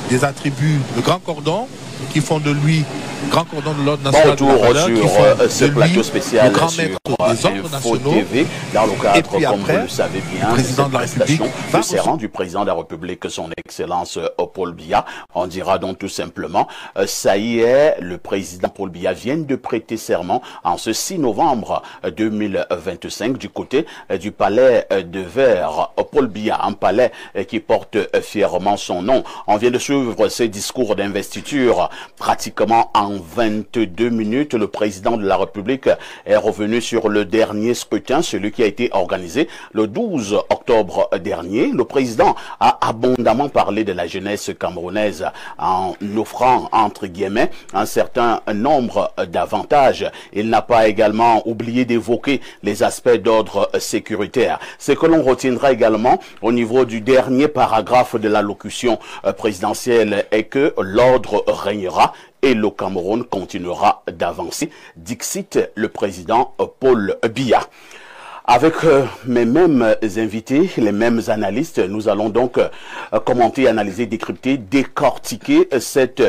des attributs, le grand cordon, qui font de lui grand cordon de l'ordre national de la valeur, sur ce plateau spécial le grand maître des ordres nationaux. TV, dans le cadre, et puis comme après, vous le savez bien, le président de la République le serment du président de la République, son Excellence Paul Biya. On dira donc tout simplement, ça y est, le président Paul Biya vient de prêter serment en ce 6 novembre 2025 du côté du palais de Verre. Paul Biya, un palais qui porte fièrement son nom. On vient de suivre ses discours d'investiture pratiquement en 22 minutes. Le président de la République est revenu sur le dernier scrutin, celui qui a été organisé le 12 octobre dernier. Le président a abondamment parlé de la jeunesse camerounaise en offrant, entre guillemets, un certain nombre d'avantages. Il n'a pas également oublié d'évoquer les aspects d'ordre sécuritaire. Ce que l'on retiendra également au niveau du dernier paragraphe de l'allocution présidentielle est que l'ordre régnera et le Cameroun continuera d'avancer, dixit le président Paul Biya. Avec mes mêmes invités, les mêmes analystes, nous allons donc commenter, analyser, décrypter, décortiquer cette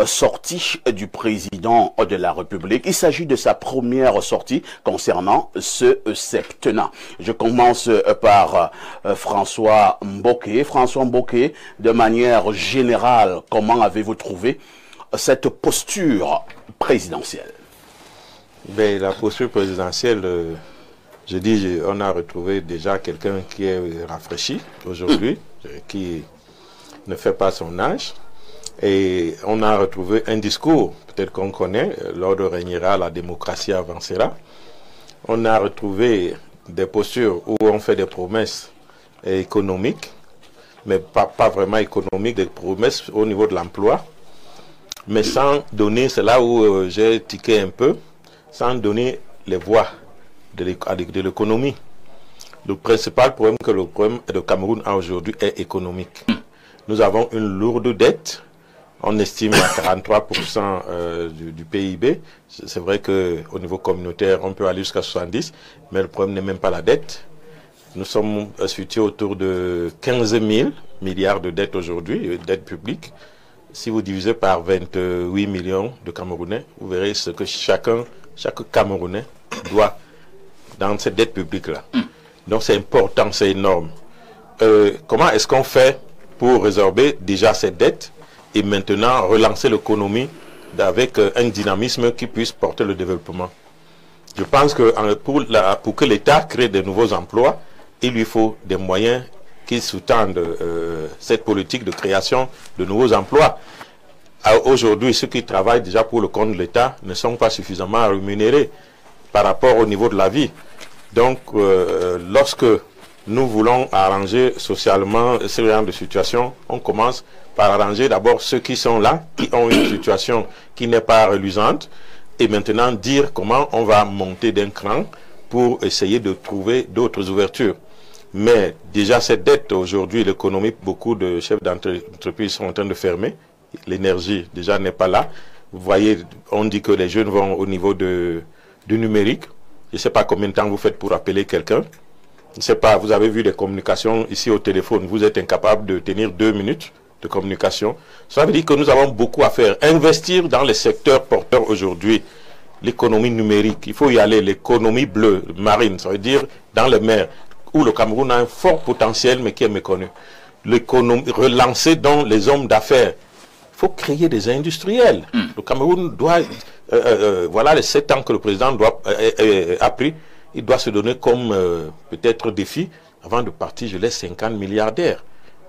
sortie du président de la République. Il s'agit de sa première sortie concernant ce septennat. Je commence par François Mboké. François Mboké, de manière générale, comment avez-vous trouvé cette posture présidentielle? Ben, la posture présidentielle, je dis, on a retrouvé déjà quelqu'un qui est rafraîchi aujourd'hui, qui ne fait pas son âge. Et on a retrouvé un discours, peut-être qu'on connaît, l'ordre régnera, la démocratie avancera. On a retrouvé des postures où on fait des promesses économiques, mais pas vraiment économiques, des promesses au niveau de l'emploi. Mais sans donner, c'est là où j'ai tiqué un peu, sans donner les voies de l'économie. Le principal problème que le Cameroun a aujourd'hui est économique. Nous avons une lourde dette, on estime à 43% du PIB. C'est vrai qu'au niveau communautaire, on peut aller jusqu'à 70%, mais le problème n'est même pas la dette. Nous sommes situés autour de 15 000 milliards de dettes aujourd'hui, dette publique. Si vous divisez par 28 millions de Camerounais, vous verrez ce que chaque Camerounais doit dans cette dette publique-là. Donc c'est important, c'est énorme. Comment est-ce qu'on fait pour résorber déjà cette dette et maintenant relancer l'économie avec un dynamisme qui puisse porter le développement? Je pense que pour que l'État crée de nouveaux emplois, il lui faut des moyens qui sous-tendent cette politique de création de nouveaux emplois. Aujourd'hui, ceux qui travaillent déjà pour le compte de l'État ne sont pas suffisamment rémunérés par rapport au niveau de la vie. Donc, lorsque nous voulons arranger socialement ce genre de situation, on commence par arranger d'abord ceux qui sont là, qui ont une situation qui n'est pas reluisante, et maintenant dire comment on va monter d'un cran pour essayer de trouver d'autres ouvertures. Mais déjà cette dette aujourd'hui, l'économie, beaucoup de chefs d'entreprise sont en train de fermer. L'énergie déjà n'est pas là. Vous voyez, on dit que les jeunes vont au niveau du numérique. Je ne sais pas combien de temps vous faites pour appeler quelqu'un. Je ne sais pas, vous avez vu des communications ici au téléphone. Vous êtes incapable de tenir 2 minutes de communication. Ça veut dire que nous avons beaucoup à faire. Investir dans les secteurs porteurs aujourd'hui. L'économie numérique, il faut y aller. L'économie bleue, marine, ça veut dire dans les mers, où le Cameroun a un fort potentiel mais qui est méconnu. L'économie, relancer dans les hommes d'affaires. Il faut créer des industriels. Le Cameroun doit, voilà les 7 ans que le président a pris, il doit se donner comme peut-être défi, avant de partir, je laisse 50 milliardaires.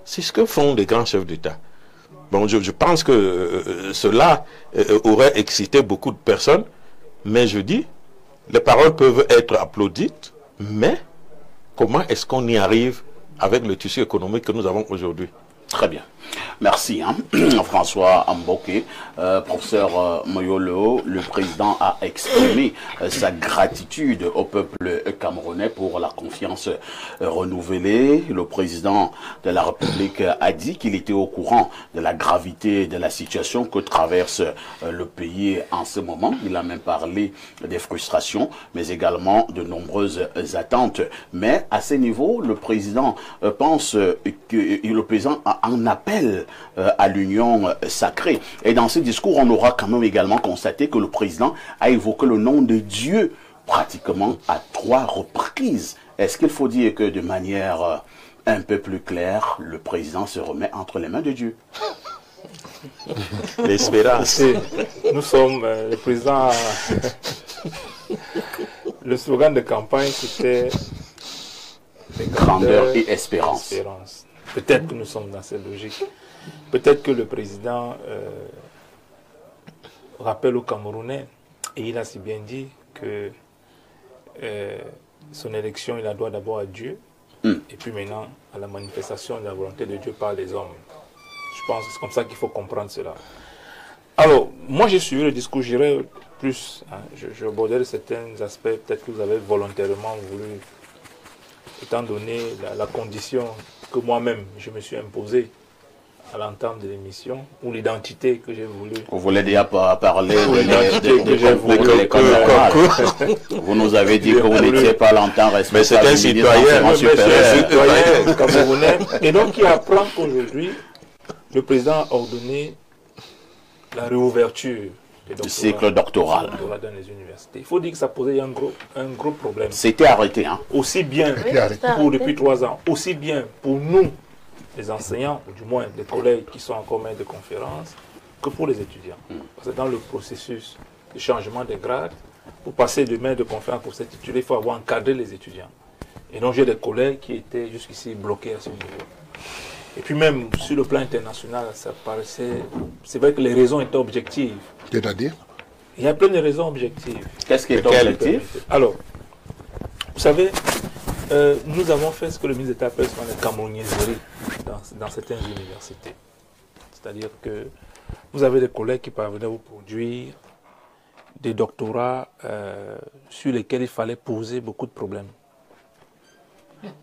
C'est ce que font les grands chefs d'État. Bon, je pense que cela aurait excité beaucoup de personnes, mais je dis, les paroles peuvent être applaudies, mais comment est-ce qu'on y arrive avec le tissu économique que nous avons aujourd'hui? Très bien. Merci, François Mboké. Professeur Moyolo, le président a exprimé sa gratitude au peuple camerounais pour la confiance renouvelée. Le président de la République a dit qu'il était au courant de la gravité de la situation que traverse le pays en ce moment. Il a même parlé des frustrations, mais également de nombreuses attentes. Mais à ce niveau, le président pense que le président en appelle à l'union sacrée. Et dans ce discours, on aura quand même également constaté que le président a évoqué le nom de Dieu pratiquement à 3 reprises. Est-ce qu'il faut dire que de manière un peu plus claire, le président se remet entre les mains de Dieu? L'espérance. Nous sommes, le président, le slogan de campagne c'était grandeur et espérance. Peut-être que nous sommes dans cette logique. Peut-être que le président rappelle aux Camerounais, et il a si bien dit que son élection, il la doit d'abord à Dieu, et puis maintenant à la manifestation de la volonté de Dieu par les hommes. Je pense que c'est comme ça qu'il faut comprendre cela. Alors, moi j'ai suivi le discours, j'irai plus, hein, je aborderai certains aspects, peut-être que vous avez volontairement voulu, étant donné la condition que moi-même je me suis imposée à l'entame de l'émission, ou l'identité que j'ai voulu. Vous voulez déjà parler de l'école. Vous nous avez dit que vous n'étiez pas longtemps responsable. Mais c'est un citoyen camerounais. Et donc il apprend qu'aujourd'hui, le président a ordonné la réouverture du cycle doctoral dans les universités. Il faut dire que ça posait un gros problème. C'était arrêté, hein? Aussi bien depuis 3 ans, aussi bien pour nous, les enseignants, ou du moins les collègues qui sont encore maîtres de conférences, que pour les étudiants. Parce que dans le processus de changement de grade, pour passer de maître de conférence pour s'intituler, il faut avoir encadré les étudiants. Et donc j'ai des collègues qui étaient jusqu'ici bloqués à ce niveau. Et puis même sur le plan international, ça paraissait... C'est vrai que les raisons étaient objectives. C'est-à-dire? Il y a plein de raisons objectives. Qu'est-ce qui est objectif? Alors, vous savez, nous avons fait ce que le ministre d'État appelle la camerounaiserie dans certaines universités. C'est-à-dire que vous avez des collègues qui parvenaient à vous produire des doctorats sur lesquels il fallait poser beaucoup de problèmes.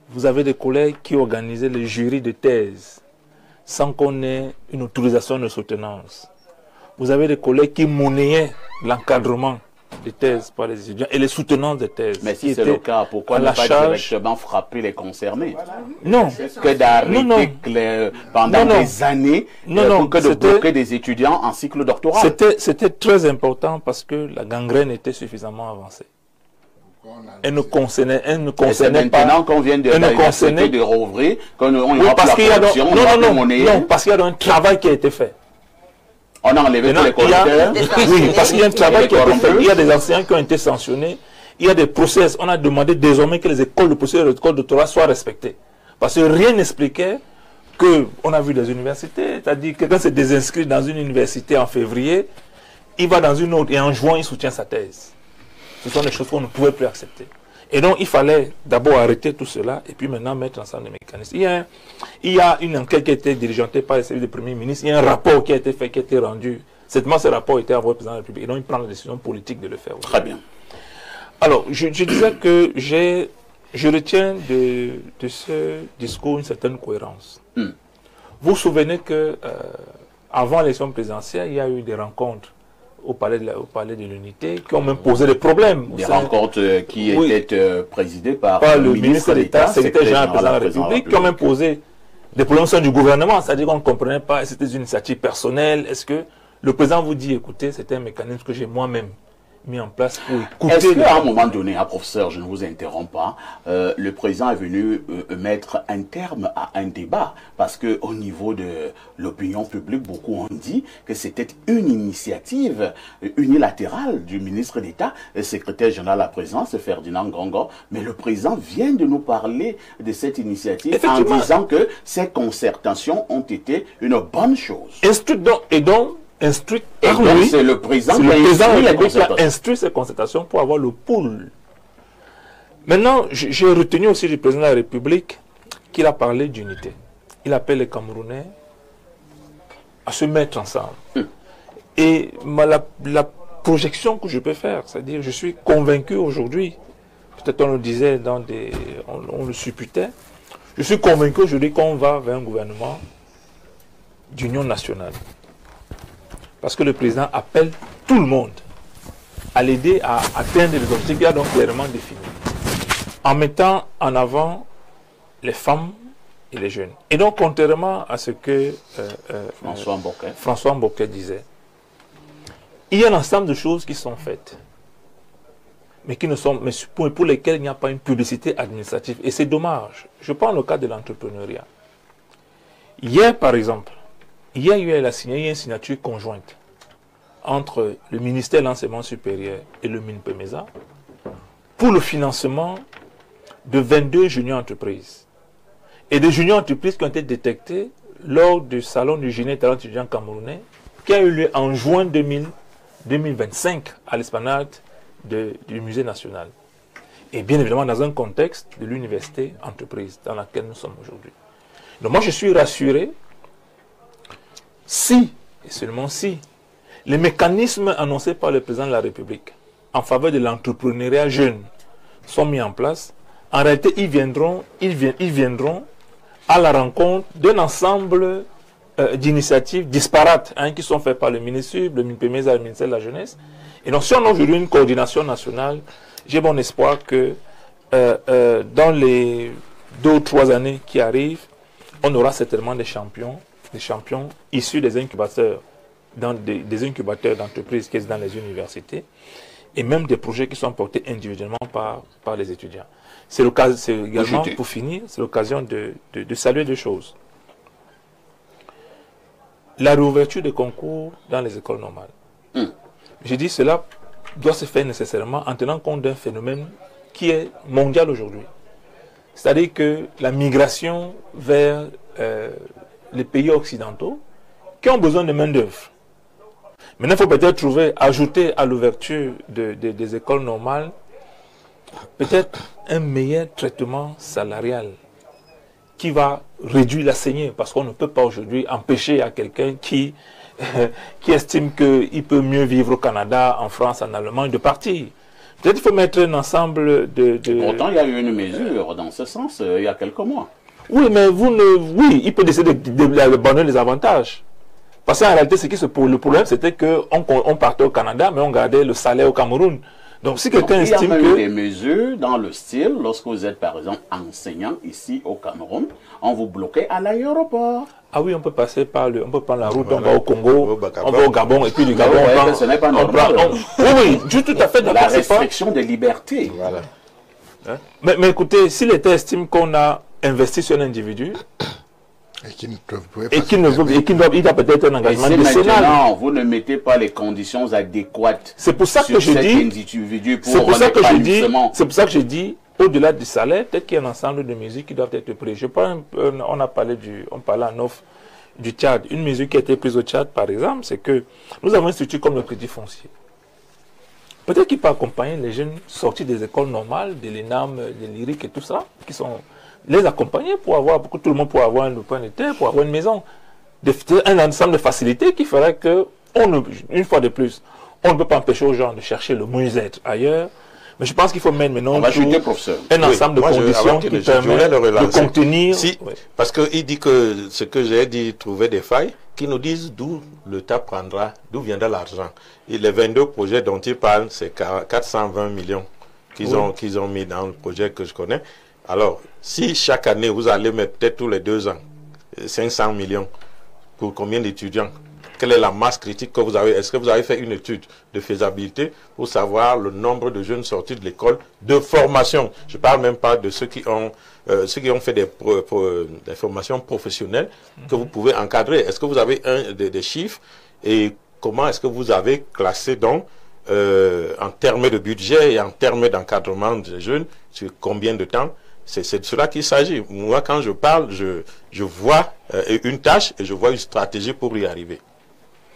Vous avez des collègues qui organisaient les jurys de thèse sans qu'on ait une autorisation de soutenance. Vous avez des collègues qui monnayaient l'encadrement des thèses par les étudiants et les soutenances des thèses. Mais si c'est le cas, pourquoi ne pas directement frapper les concernés? Non. Que d'arrêter pendant des années pour que de bloquer des étudiants en cycle doctoral. C'était très important parce que la gangrène était suffisamment avancée. Elle ne concernait pas. Maintenant qu'on vient de rouvrir, qu'on ira pour la production, non, parce qu'il y a un travail qui a été fait. On a enlevé tous les correcteurs. Oui, parce qu'il y a un travail qui a été fait. Il y a des enseignants qui ont été sanctionnés. Il y a des process. On a demandé désormais que les écoles de procédure et les écoles de doctorat soient respectées. Parce que rien n'expliquait qu'on a vu des universités. C'est-à-dire que quelqu'un s'est désinscrit dans une université en février, il va dans une autre et en juin, il soutient sa thèse. Ce sont des choses qu'on ne pouvait plus accepter. Et donc, il fallait d'abord arrêter tout cela et puis maintenant mettre ensemble des mécanismes. Il y a une enquête qui a été diligentée par le service du Premier ministre. Il y a un rapport qui a été fait, qui a été rendu. Certainement, ce rapport a été envoyé au président de la République. Et donc, il prend la décision politique de le faire. Très bien. Alors, je disais que je retiens de ce discours une certaine cohérence. Vous vous souvenez que avant l'élection présidentielle, il y a eu des rencontres au palais de l'Unité, qui ont même posé des problèmes. Des rencontres qui étaient présidées par le ministre d'État, secrétaire général de la République, qui ont même posé des problèmes au sein du gouvernement. C'est-à-dire qu'on ne comprenait pas, c'était une initiative personnelle. Est-ce que le président vous dit, écoutez, c'était un mécanisme que j'ai moi-même mis en place pour écouter... Est-ce qu'à un moment donné, professeur, je ne vous interromps pas, le président est venu mettre un terme à un débat? Parce qu'au niveau de l'opinion publique, beaucoup ont dit que c'était une initiative unilatérale du ministre d'État, le secrétaire général à la présidence, Ferdinand Ngongo. Mais le président vient de nous parler de cette initiative en disant que ces concertations ont été une bonne chose. Instruit par lui, c'est le président qui a instruit ces concertations pour avoir le pool. Maintenant, j'ai retenu aussi du président de la République qu'il a parlé d'unité. Il appelle les Camerounais à se mettre ensemble. Et la projection que je peux faire, c'est-à-dire je suis convaincu aujourd'hui, peut-être on le disait on le supputait, je suis convaincu aujourd'hui qu'on va vers un gouvernement d'union nationale. Parce que le président appelle tout le monde à l'aider à atteindre les objectifs qu'il a donc clairement définis. En mettant en avant les femmes, et les jeunes. Et donc, contrairement à ce que François Mbokey disait, il y a un ensemble de choses qui sont faites, mais pour lesquelles il n'y a pas une publicité administrative. Et c'est dommage. Je prends le cas de l'entrepreneuriat. Hier, par exemple, il y a une signature conjointe entre le ministère de l'Enseignement supérieur et le MINPEMESA pour le financement de 22 junior entreprises. Et des junior entreprises qui ont été détectées lors du salon du génie talent étudiant camerounais qui a eu lieu en juin 2025 à l'esplanade du musée national. Et bien évidemment dans un contexte de l'université entreprise dans laquelle nous sommes aujourd'hui. Donc moi je suis rassuré si, et seulement si, les mécanismes annoncés par le président de la République en faveur de l'entrepreneuriat jeune sont mis en place. En réalité, ils viendront à la rencontre d'un ensemble d'initiatives disparates qui sont faites par le ministère, le MINPEMESA et le ministère de la Jeunesse. Et donc, si on a aujourd'hui une coordination nationale, j'ai bon espoir que dans les 2 ou 3 années qui arrivent, on aura certainement des champions issus des incubateurs, des incubateurs d'entreprises qui sont dans les universités, et même des projets qui sont portés individuellement par les étudiants. C'est également, pour finir, c'est l'occasion de saluer 2 choses. La réouverture des concours dans les écoles normales. Je dis cela doit se faire nécessairement en tenant compte d'un phénomène qui est mondial aujourd'hui. C'est-à-dire que la migration vers les pays occidentaux qui ont besoin de main-d'œuvre. Maintenant, il faut peut-être ajouter à l'ouverture des écoles normales, peut-être un meilleur traitement salarial qui va réduire la saignée, parce qu'on ne peut pas aujourd'hui empêcher à quelqu'un qui estime qu'il peut mieux vivre au Canada, en France, en Allemagne, de partir. Peut-être qu'il faut mettre un ensemble de... Pourtant, il y a eu une mesure dans ce sens il y a quelques mois. Oui, mais oui, il peut décider d'abandonner les avantages. Parce qu'en réalité, le problème, c'était qu'on partait au Canada, mais on gardait le salaire au Cameroun. Donc, si quelqu'un estime que... Il y a des mesures dans le style, lorsque vous êtes, par exemple, enseignant ici au Cameroun, on vous bloquait à l'aéroport. Ah oui, on peut passer on peut prendre la route, on va au Congo, on va au Gabon, et puis du Gabon, ce n'est pas normal. Oui, je suis tout à fait d'accord. La restriction des libertés. Voilà. Mais écoutez, si l'État estime qu'on a investi sur un individu, et qui il a peut-être un engagement décennal. Maintenant, vous ne mettez pas les conditions adéquates. C'est pour ça que je dis. C'est pour ça que je dis. Au-delà du salaire, peut-être qu'il y a un ensemble de mesures qui doivent être prises. On parlait en off du Tchad. Une mesure qui a été prise au Tchad, par exemple, c'est que nous avons une structure comme le crédit foncier. Peut-être qu'il peut accompagner les jeunes sortis des écoles normales, de l'ENAM, de l'IRIC et tout ça, les accompagner pour que tout le monde puisse avoir un point de terre, pour avoir une maison. Un ensemble de facilités qui ferait que, une fois de plus, on ne peut pas empêcher aux gens de chercher le mieux-être ailleurs. Mais je pense qu'il faut mettre maintenant un ensemble de conditions qui permettent de contenir... Parce qu'il dit que ce que j'ai dit, trouver des failles, qui nous disent d'où l'État prendra, d'où viendra l'argent. Et les 22 projets dont il parle, c'est 420 millions qu'ils ont mis dans le projet que je connais. Alors, si chaque année, vous allez mettre peut-être tous les 2 ans, 500 millions, pour combien d'étudiants? Quelle est la masse critique que vous avez? Est-ce que vous avez fait une étude de faisabilité pour savoir le nombre de jeunes sortis de l'école de formation? Je ne parle même pas de ceux qui ont fait des formations professionnelles que vous pouvez encadrer. Est-ce que vous avez des chiffres et comment est-ce que vous avez classé donc en termes de budget et en termes d'encadrement des jeunes sur combien de temps? C'est de cela qu'il s'agit. Moi, quand je parle, je vois une tâche et je vois une stratégie pour y arriver.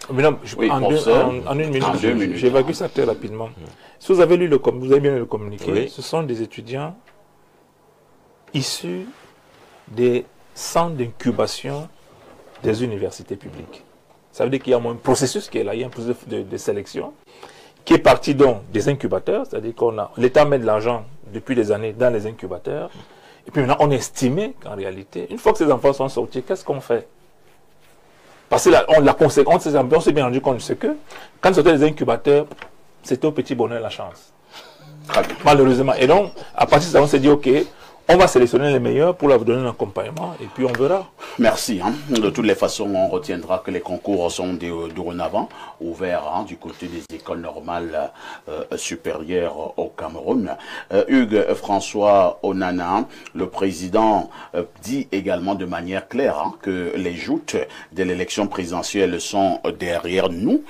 En une minute, j'évacue ça très rapidement. Si vous avez lu vous avez bien lu le communiqué, ce sont des étudiants issus des centres d'incubation des universités publiques. Ça veut dire qu'il y a un processus qui est là, il y a un processus de sélection qui est parti donc des incubateurs, c'est-à-dire l'État met de l'argent depuis des années dans les incubateurs, et puis maintenant on estimait qu'en réalité, une fois que ces enfants sont sortis, qu'est-ce qu'on fait? Parce que on s'est bien rendu compte que quand c'était les incubateurs, c'était au petit bonheur la chance. Malheureusement. Et donc, à partir de ça, on s'est dit, ok, On va sélectionner les meilleurs pour leur donner un accompagnement et puis on verra. Merci. De toutes les façons, on retiendra que les concours sont dorénavant ouverts du côté des écoles normales supérieures au Cameroun. Hugues François Onana, le président, dit également de manière claire que les joutes de l'élection présidentielle sont derrière nous.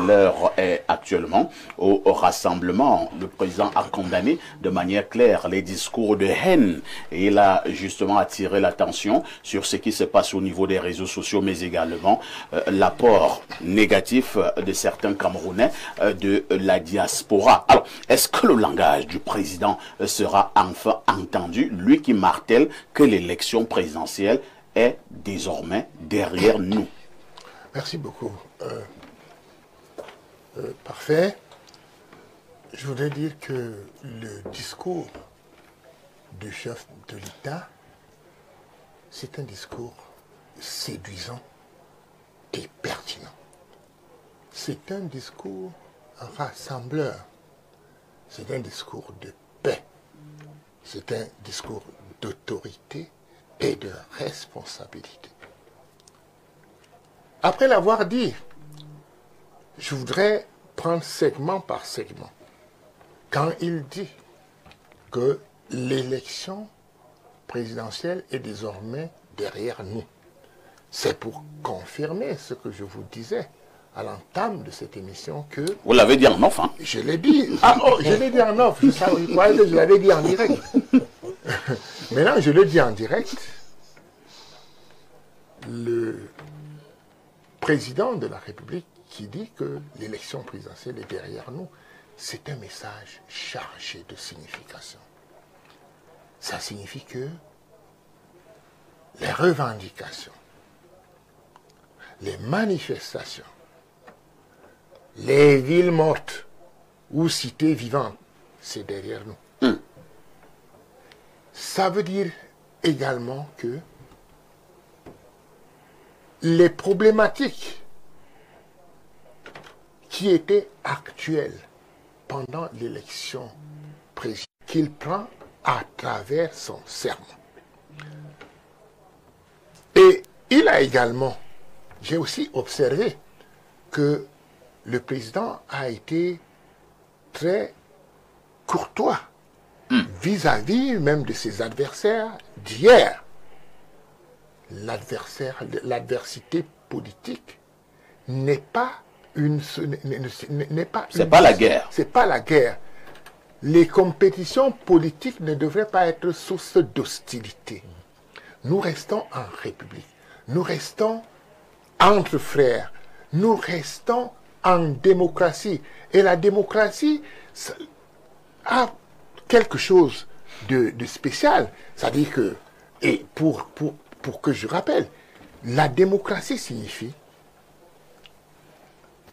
L'heure est actuellement au rassemblement. Le président a condamné de manière claire les discours de haine et il a justement attiré l'attention sur ce qui se passe au niveau des réseaux sociaux, mais également l'apport négatif de certains Camerounais de la diaspora. Alors, est-ce que le langage du président sera enfin entendu, lui qui martèle que l'élection présidentielle est désormais derrière nous? Merci beaucoup. Parfait. Je voudrais dire que le discours du chef de l'État, c'est un discours séduisant et pertinent. C'est un discours rassembleur. C'est un discours de paix. C'est un discours d'autorité et de responsabilité. Après l'avoir dit, je voudrais prendre segment par segment. Quand il dit que l'élection présidentielle est désormais derrière nous, c'est pour confirmer ce que je vous disais à l'entame de cette émission que... Vous l'avez dit en off, hein? Je l'ai dit. Ah, oh, je l'ai dit en off. Je croyais que je l'avais dit en direct. Maintenant, je le dis en direct. Le président de la République qui dit que l'élection présidentielle est derrière nous, c'est un message chargé de signification. Ça signifie que les revendications, les manifestations, les villes mortes ou cités vivantes, c'est derrière nous. Ça veut dire également que les problématiques qui étaient actuelles pendant l'élection présidentielle qu'il prend à travers son serment. Et il a également, j'ai aussi observé que le président a été très courtois vis-à-vis même de ses adversaires d'hier. L'adversité politique n'est pas c'est pas la guerre. C'est pas la guerre. Les compétitions politiques ne devraient pas être source d'hostilité. Nous restons en République. Nous restons entre frères. Nous restons en démocratie. Et la démocratie a quelque chose de spécial. C'est-à-dire que, et pour que je rappelle, la démocratie signifie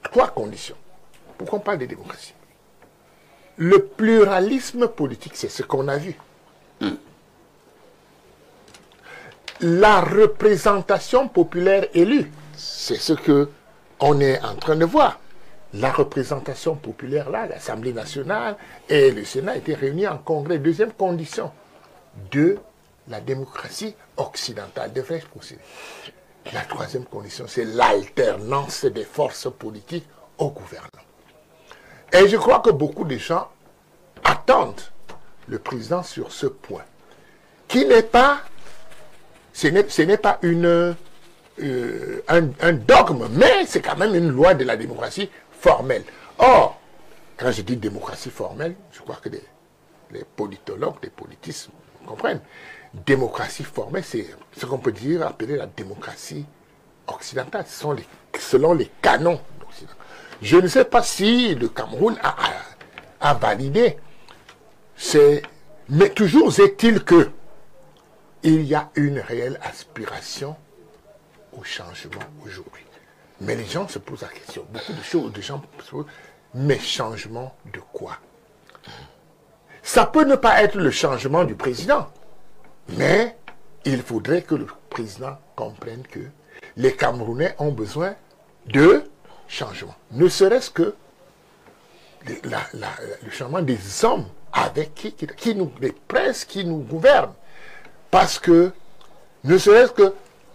3 conditions. Pourquoi on parle de démocratie? Le pluralisme politique, c'est ce qu'on a vu. La représentation populaire élue, c'est ce qu'on est en train de voir. La représentation populaire, là, l'Assemblée nationale et le Sénat étaient réunis en congrès. Deuxième condition de la démocratie occidentale, devrais-je procéder. La troisième condition, c'est l'alternance des forces politiques au gouvernement. Et je crois que beaucoup de gens attendent le président sur ce point, qui n'est pas, ce n'est pas un dogme, mais c'est quand même une loi de la démocratie formelle. Or, quand je dis démocratie formelle, je crois que les politologues, les politistes comprennent. Démocratie formelle, c'est ce qu'on peut dire, appeler la démocratie occidentale. Ce sont selon les canons d'Occident. Je ne sais pas si le Cameroun a validé. Mais toujours est-il que il y a une réelle aspiration au changement aujourd'hui. Mais les gens se posent la question. Beaucoup de gens se posent, mais changement de quoi? Ça peut ne pas être le changement du président. Mais il faudrait que le président comprenne que les Camerounais ont besoin de changement. Ne serait-ce que le changement des hommes avec les princes qui nous gouvernent. Parce que, ne serait-ce que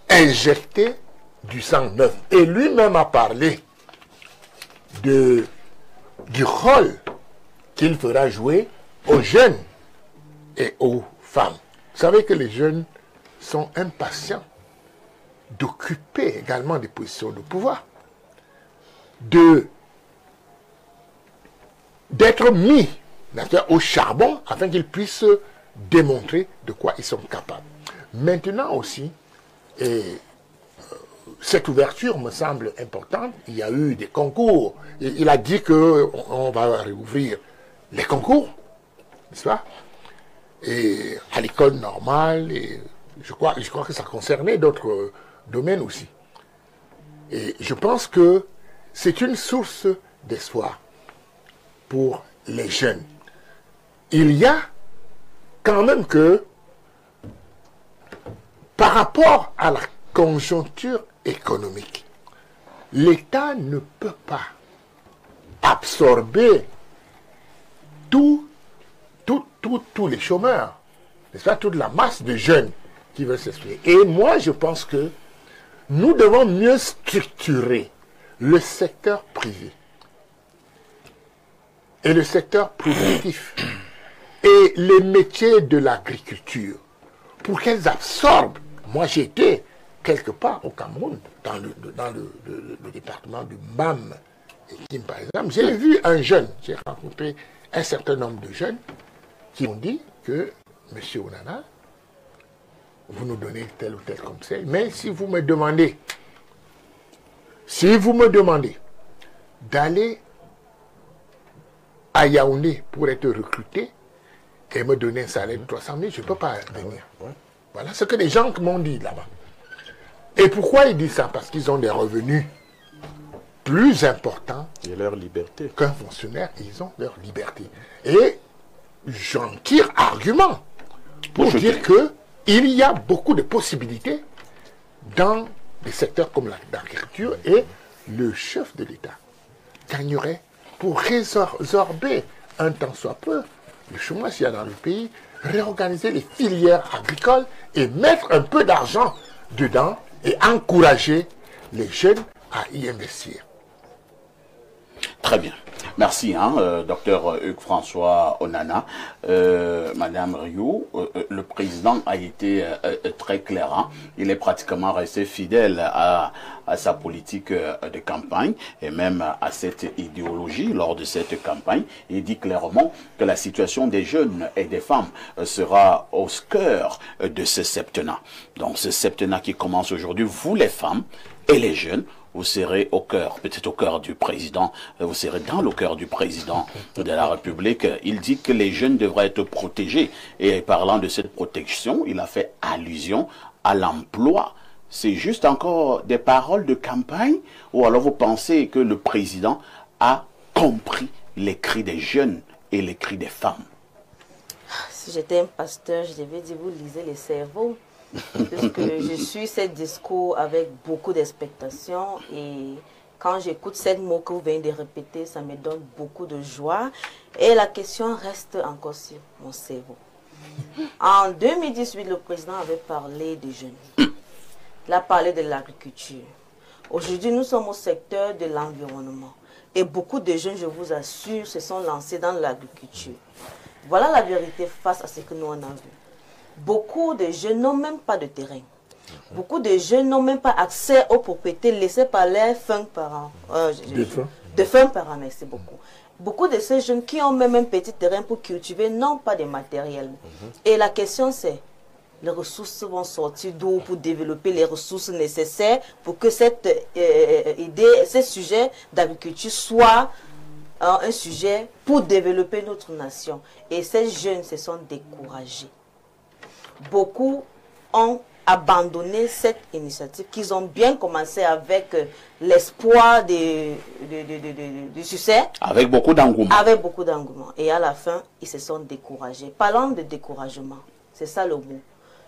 injecter du sang neuf. Et lui-même a parlé du rôle qu'il fera jouer aux jeunes et aux femmes. Vous savez que les jeunes sont impatients d'occuper également des positions de pouvoir, d'être mis au charbon afin qu'ils puissent démontrer de quoi ils sont capables. Maintenant aussi, et cette ouverture me semble importante. Il y a eu des concours. Il a dit qu'on va réouvrir les concours, n'est-ce pas? Et à l'école normale, et je crois que ça concernait d'autres domaines aussi. Et je pense que c'est une source d'espoir pour les jeunes. Il y a quand même que, par rapport à la conjoncture économique, l'État ne peut pas absorber tous les chômeurs, n'est-ce pas, toute la masse de jeunes qui veulent s'exprimer. Et moi, je pense que nous devons mieux structurer le secteur privé et le secteur productif et les métiers de l'agriculture pour qu'elles absorbent. Moi, j'ai été quelque part au Cameroun, dans le département du MAM, et Kim, par exemple. J'ai vu un jeune, j'ai rencontré un certain nombre de jeunes qui ont dit que, Monsieur Onana, vous nous donnez tel ou tel conseil, mais si vous me demandez d'aller à Yaoundé pour être recruté et me donner un salaire de 300 000, je ne peux pas venir. Voilà ce que les gens m'ont dit là-bas. Et pourquoi ils disent ça? Parce qu'ils ont des revenus plus importants et leur liberté qu'un fonctionnaire, ils ont leur liberté. Et j'en tire argument pour dire qu'il y a beaucoup de possibilités dans des secteurs comme l'agriculture, et le chef de l'État gagnerait pour résorber un tant soit peu le chômage qu'il y a dans le pays, réorganiser les filières agricoles et mettre un peu d'argent dedans et encourager les jeunes à y investir. Très bien. Merci, docteur Hugues-François Onana. Madame Rioux, le président a été très clair. Il est pratiquement resté fidèle à sa politique de campagne et même à cette idéologie lors de cette campagne. Il dit clairement que la situation des jeunes et des femmes sera au cœur de ce septennat. Donc ce septennat qui commence aujourd'hui, vous les femmes et les jeunes, vous serez au cœur, peut-être au cœur du président, vous serez dans le cœur du président de la République. Il dit que les jeunes devraient être protégés. Et parlant de cette protection, il a fait allusion à l'emploi. C'est juste encore des paroles de campagne, ou alors vous pensez que le président a compris les cris des jeunes et les cris des femmes? Si j'étais un pasteur, je devais dire, vous lisez les cerveaux. Puisque je suis ce discours avec beaucoup d'expectation, et quand j'écoute ces mots que vous venez de répéter, ça me donne beaucoup de joie, et la question reste encore sur mon cerveau. En 2018, le président avait parlé des jeunes. Il a parlé de l'agriculture. Aujourd'hui, nous sommes au secteur de l'environnement, et beaucoup de jeunes, je vous assure, se sont lancés dans l'agriculture. Voilà la vérité face à ce que nous on a vu. Beaucoup de jeunes n'ont même pas de terrain. Beaucoup de jeunes n'ont même pas accès aux propriétés laissées par leurs fins parents. De fins parents, merci beaucoup. Beaucoup de ces jeunes qui ont même un petit terrain pour cultiver n'ont pas de matériel. Et la question c'est, les ressources vont sortir d'où pour développer les ressources nécessaires pour que cette idée, ce sujet d'agriculture soit un sujet pour développer notre nation. Et ces jeunes se sont découragés. Beaucoup ont abandonné cette initiative qu'ils ont bien commencé avec l'espoir du succès. Avec beaucoup d'engouement. Avec beaucoup d'engouement. Et à la fin, ils se sont découragés. Parlant de découragement, c'est ça le mot.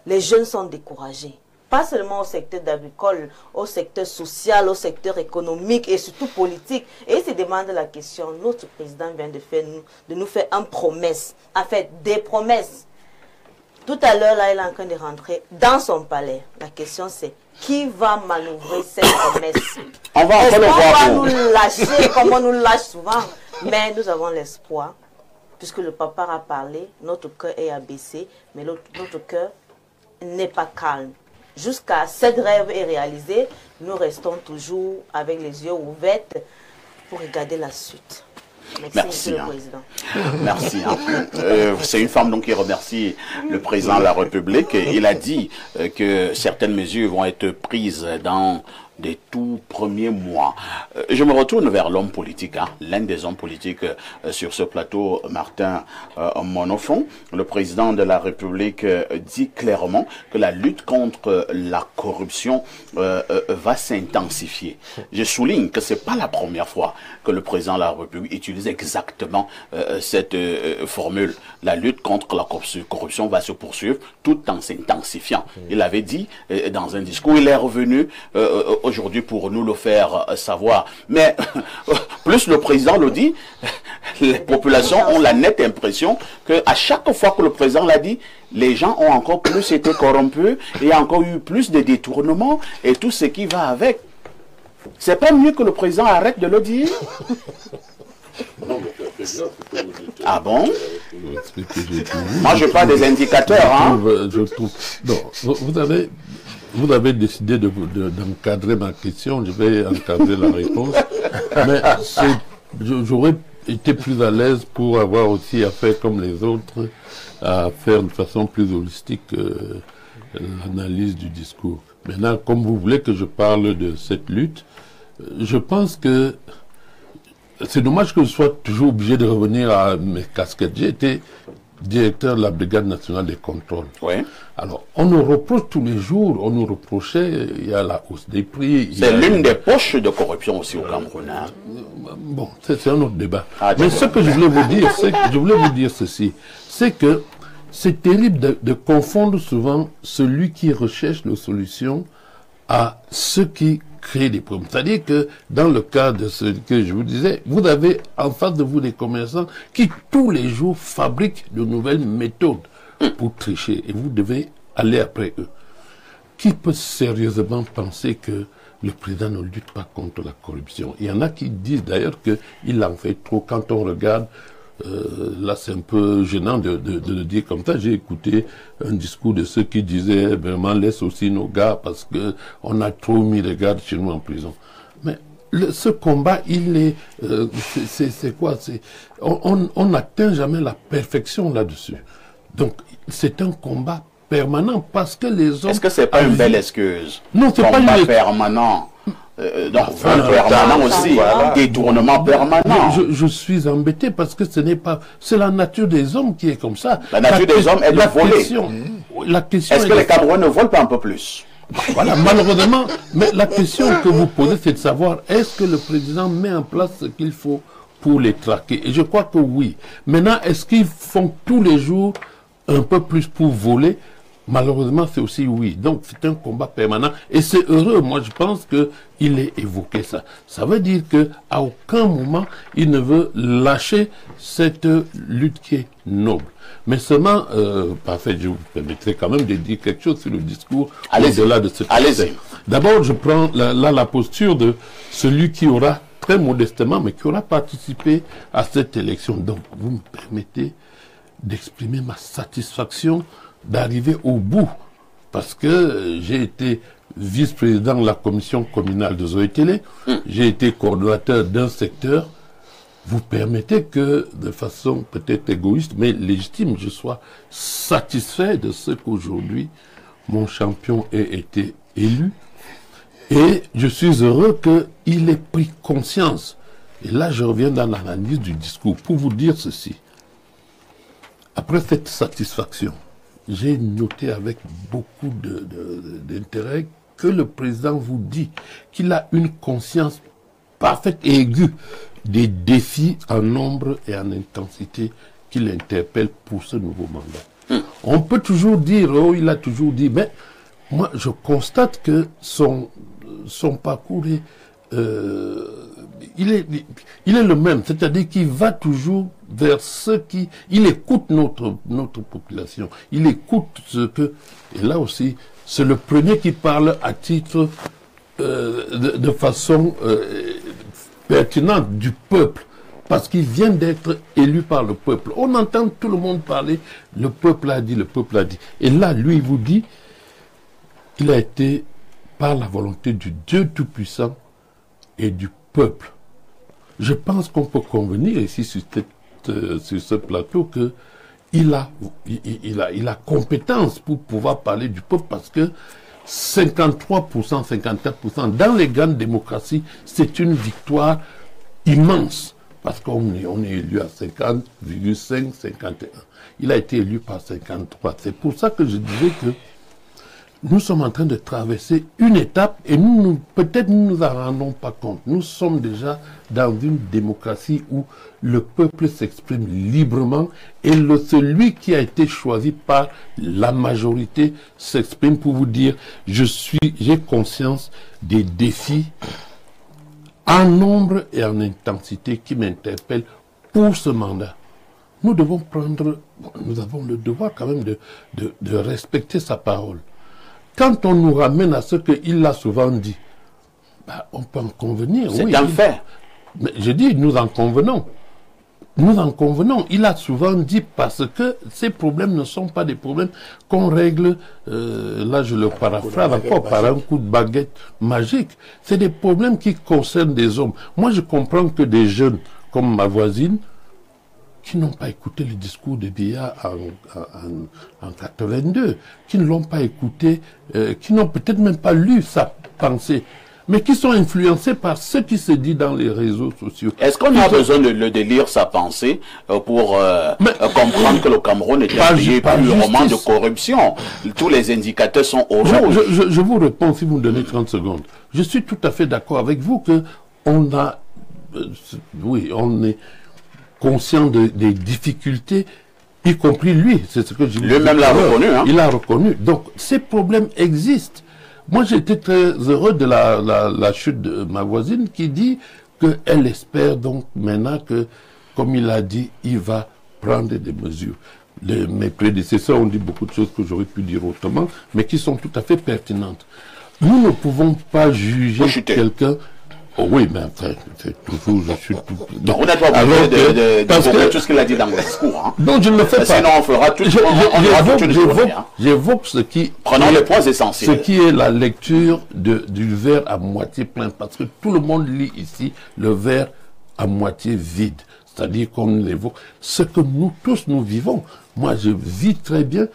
Les jeunes sont découragés. Pas seulement au secteur agricole, au secteur social, au secteur économique et surtout politique. Et ils se demandent la question, notre président vient de nous faire une promesse, en fait des promesses. Tout à l'heure, là, il est en train de rentrer dans son palais. La question, c'est qui va manœuvrer cette promesse? On va encore le On voir. va nous lâcher comme on nous lâche souvent. Mais nous avons l'espoir, puisque le papa a parlé, notre cœur est abaissé, mais notre cœur n'est pas calme. Jusqu'à cette rêve est réalisé, nous restons toujours avec les yeux ouverts pour regarder la suite. Merci, Monsieur le Président. Merci. C'est une femme donc qui remercie le président de la République. Il a dit que certaines mesures vont être prises dans des tout premiers mois. Je me retourne vers l'homme politique, l'un des hommes politiques sur ce plateau, Martin Monofon. Le président de la République dit clairement que la lutte contre la corruption va s'intensifier. Je souligne que c'est pas la première fois que le président de la République utilise exactement cette formule. La lutte contre la corruption va se poursuivre tout en s'intensifiant. Il avait dit dans un discours, il est revenu aujourd'hui pour nous le faire savoir. Mais plus le président le dit, les populations ont la nette impression qu'à chaque fois que le président l'a dit, les gens ont encore plus été corrompus et il y a encore eu plus de détournements et tout ce qui va avec. C'est pas mieux que le président arrête de le dire? Ah bon? Moi je parle des indicateurs. Hein? Je trouve. Non, vous avez décidé d'encadrer ma question, je vais encadrer la réponse. Mais j'aurais été plus à l'aise pour avoir aussi à faire comme les autres, à faire de façon plus holistique l'analyse du discours. Maintenant, comme vous voulez que je parle de cette lutte, je pense que c'est dommage que je sois toujours obligé de revenir à mes casquettes. J'ai été directeur de la Brigade nationale des contrôles. Oui. Alors, on nous reproche tous les jours, on nous reprochait, il y a la hausse des prix. C'est l'une des poches de corruption aussi au Cameroun. Hein. Bon, c'est un autre débat. Mais ce que je voulais vous dire, ceci, c'est que c'est terrible de confondre souvent celui qui recherche les solutions à ceux qui créent des problèmes. C'est-à-dire que dans le cas de ce que je vous disais, vous avez en face de vous des commerçants qui tous les jours fabriquent de nouvelles méthodes pour tricher et vous devez aller après eux. Qui peut sérieusement penser que le président ne lutte pas contre la corruption? Il y en a qui disent d'ailleurs qu'il en fait trop. Quand on regarde, là c'est un peu gênant de le dire comme ça. J'ai écouté un discours de ceux qui disaient vraiment laisse aussi nos gars parce que on a trop mis les gardes chez nous en prison. Mais ce combat, il est, c'est quoi? On n'atteint jamais la perfection là-dessus. Donc c'est un combat permanent parce que les hommes... Est-ce que c'est pas une belle excuse? Non, c'est pas une permanent. Donc, permanent aussi, voilà. Détournement permanent. Je suis embêté parce que ce n'est pas... C'est la nature des hommes qui est comme ça. La nature des hommes est de voler. Est-ce que les Camerounais ne volent pas un peu plus? Voilà, malheureusement, mais la question que vous posez, c'est de savoir, est-ce que le président met en place ce qu'il faut pour les traquer? Et je crois que oui. Maintenant, est-ce qu'ils font tous les jours un peu plus pour voler? Malheureusement, c'est aussi oui. Donc, c'est un combat permanent. Et c'est heureux. Moi, je pense qu'il ait évoqué ça. Ça veut dire qu'à aucun moment, il ne veut lâcher cette lutte qui est noble. Mais seulement, parfait, je vous permettrai quand même de dire quelque chose sur le discours au-delà de ce Allez-y. D'abord, je prends la posture de celui qui aura, très modestement, mais qui aura participé à cette élection. Donc, vous me permettez d'exprimer ma satisfaction d'arriver au bout, parce que j'ai été vice-président de la commission communale de Zoé-Télé, j'ai été coordonnateur d'un secteur. Vous permettez que, de façon peut-être égoïste, mais légitime, je sois satisfait de ce qu'aujourd'hui mon champion ait été élu, et je suis heureux qu'il ait pris conscience. Et là, je reviens dans l'analyse du discours pour vous dire ceci. Après cette satisfaction, j'ai noté avec beaucoup d'intérêt que le président vous dit qu'il a une conscience parfaite et aiguë des défis en nombre et en intensité qui l'interpellent pour ce nouveau mandat. On peut toujours dire, oh, il a toujours dit, mais moi je constate que son parcours est il est le même, c'est-à-dire qu'il va toujours vers ceux qui... Il écoute notre population, il écoute ce que... Et là aussi, c'est le premier qui parle à titre de façon pertinente du peuple, parce qu'il vient d'être élu par le peuple. On entend tout le monde parler, le peuple a dit, le peuple a dit. Et là, lui, il vous dit, il a été par la volonté du Dieu Tout-Puissant et du peuple. Je pense qu'on peut convenir ici sur ce plateau que il a compétence pour pouvoir parler du peuple, parce que 53%, 54%, dans les grandes démocraties, c'est une victoire immense, parce qu'on est élu à 50,5, 51. Il a été élu par 53. C'est pour ça que je disais que nous sommes en train de traverser une étape et peut-être nous nous en rendons pas compte. Nous sommes déjà dans une démocratie où le peuple s'exprime librement et celui qui a été choisi par la majorité s'exprime pour vous dire j'ai conscience des défis en nombre et en intensité qui m'interpellent pour ce mandat. Nous devons nous avons le devoir quand même de respecter sa parole. Quand on nous ramène à ce qu'il l'a souvent dit, on peut en convenir. C'est un fait. Mais je dis, nous en convenons. Nous en convenons. Il a souvent dit parce que ces problèmes ne sont pas des problèmes qu'on règle, là je le paraphrase encore, par un coup de baguette magique. C'est des problèmes qui concernent des hommes. Moi je comprends que des jeunes comme ma voisine, qui n'ont pas écouté le discours de Biya en 82, qui ne l'ont pas écouté, qui n'ont peut-être même pas lu sa pensée, mais qui sont influencés par ce qui se dit dans les réseaux sociaux. Est-ce qu'on a besoin de lire sa pensée pour comprendre que le Cameroun est un pays purement de corruption? Tous les indicateurs sont au rouge. Je vous réponds si vous me donnez 30 secondes. Je suis tout à fait d'accord avec vous que on est conscient des difficultés, y compris lui. C'est ce que je lui-même l'a reconnu. Hein? Il a reconnu. Donc, ces problèmes existent. Moi, j'étais très heureux de la chute de ma voisine qui dit qu'elle espère donc maintenant que, comme il a dit, il va prendre des mesures. Mes prédécesseurs ont dit beaucoup de choses que j'aurais pu dire autrement, mais qui sont tout à fait pertinentes. Nous ne pouvons pas juger quelqu'un... Oh oui, mais enfin, c'est toujours, je suis tout... Donc, on n'a pas obligé de tout ce qu'il a dit dans le discours. Hein. Non, je ne le fais pas. Sinon, on fera tout J'évoque ce qui... Prenons les points essentiels. Ce qui est la lecture du verre à moitié plein. Parce que tout le monde lit ici le verre à moitié vide. C'est-à-dire qu'on évoque ce que nous tous nous vivons. Moi, je vis très bien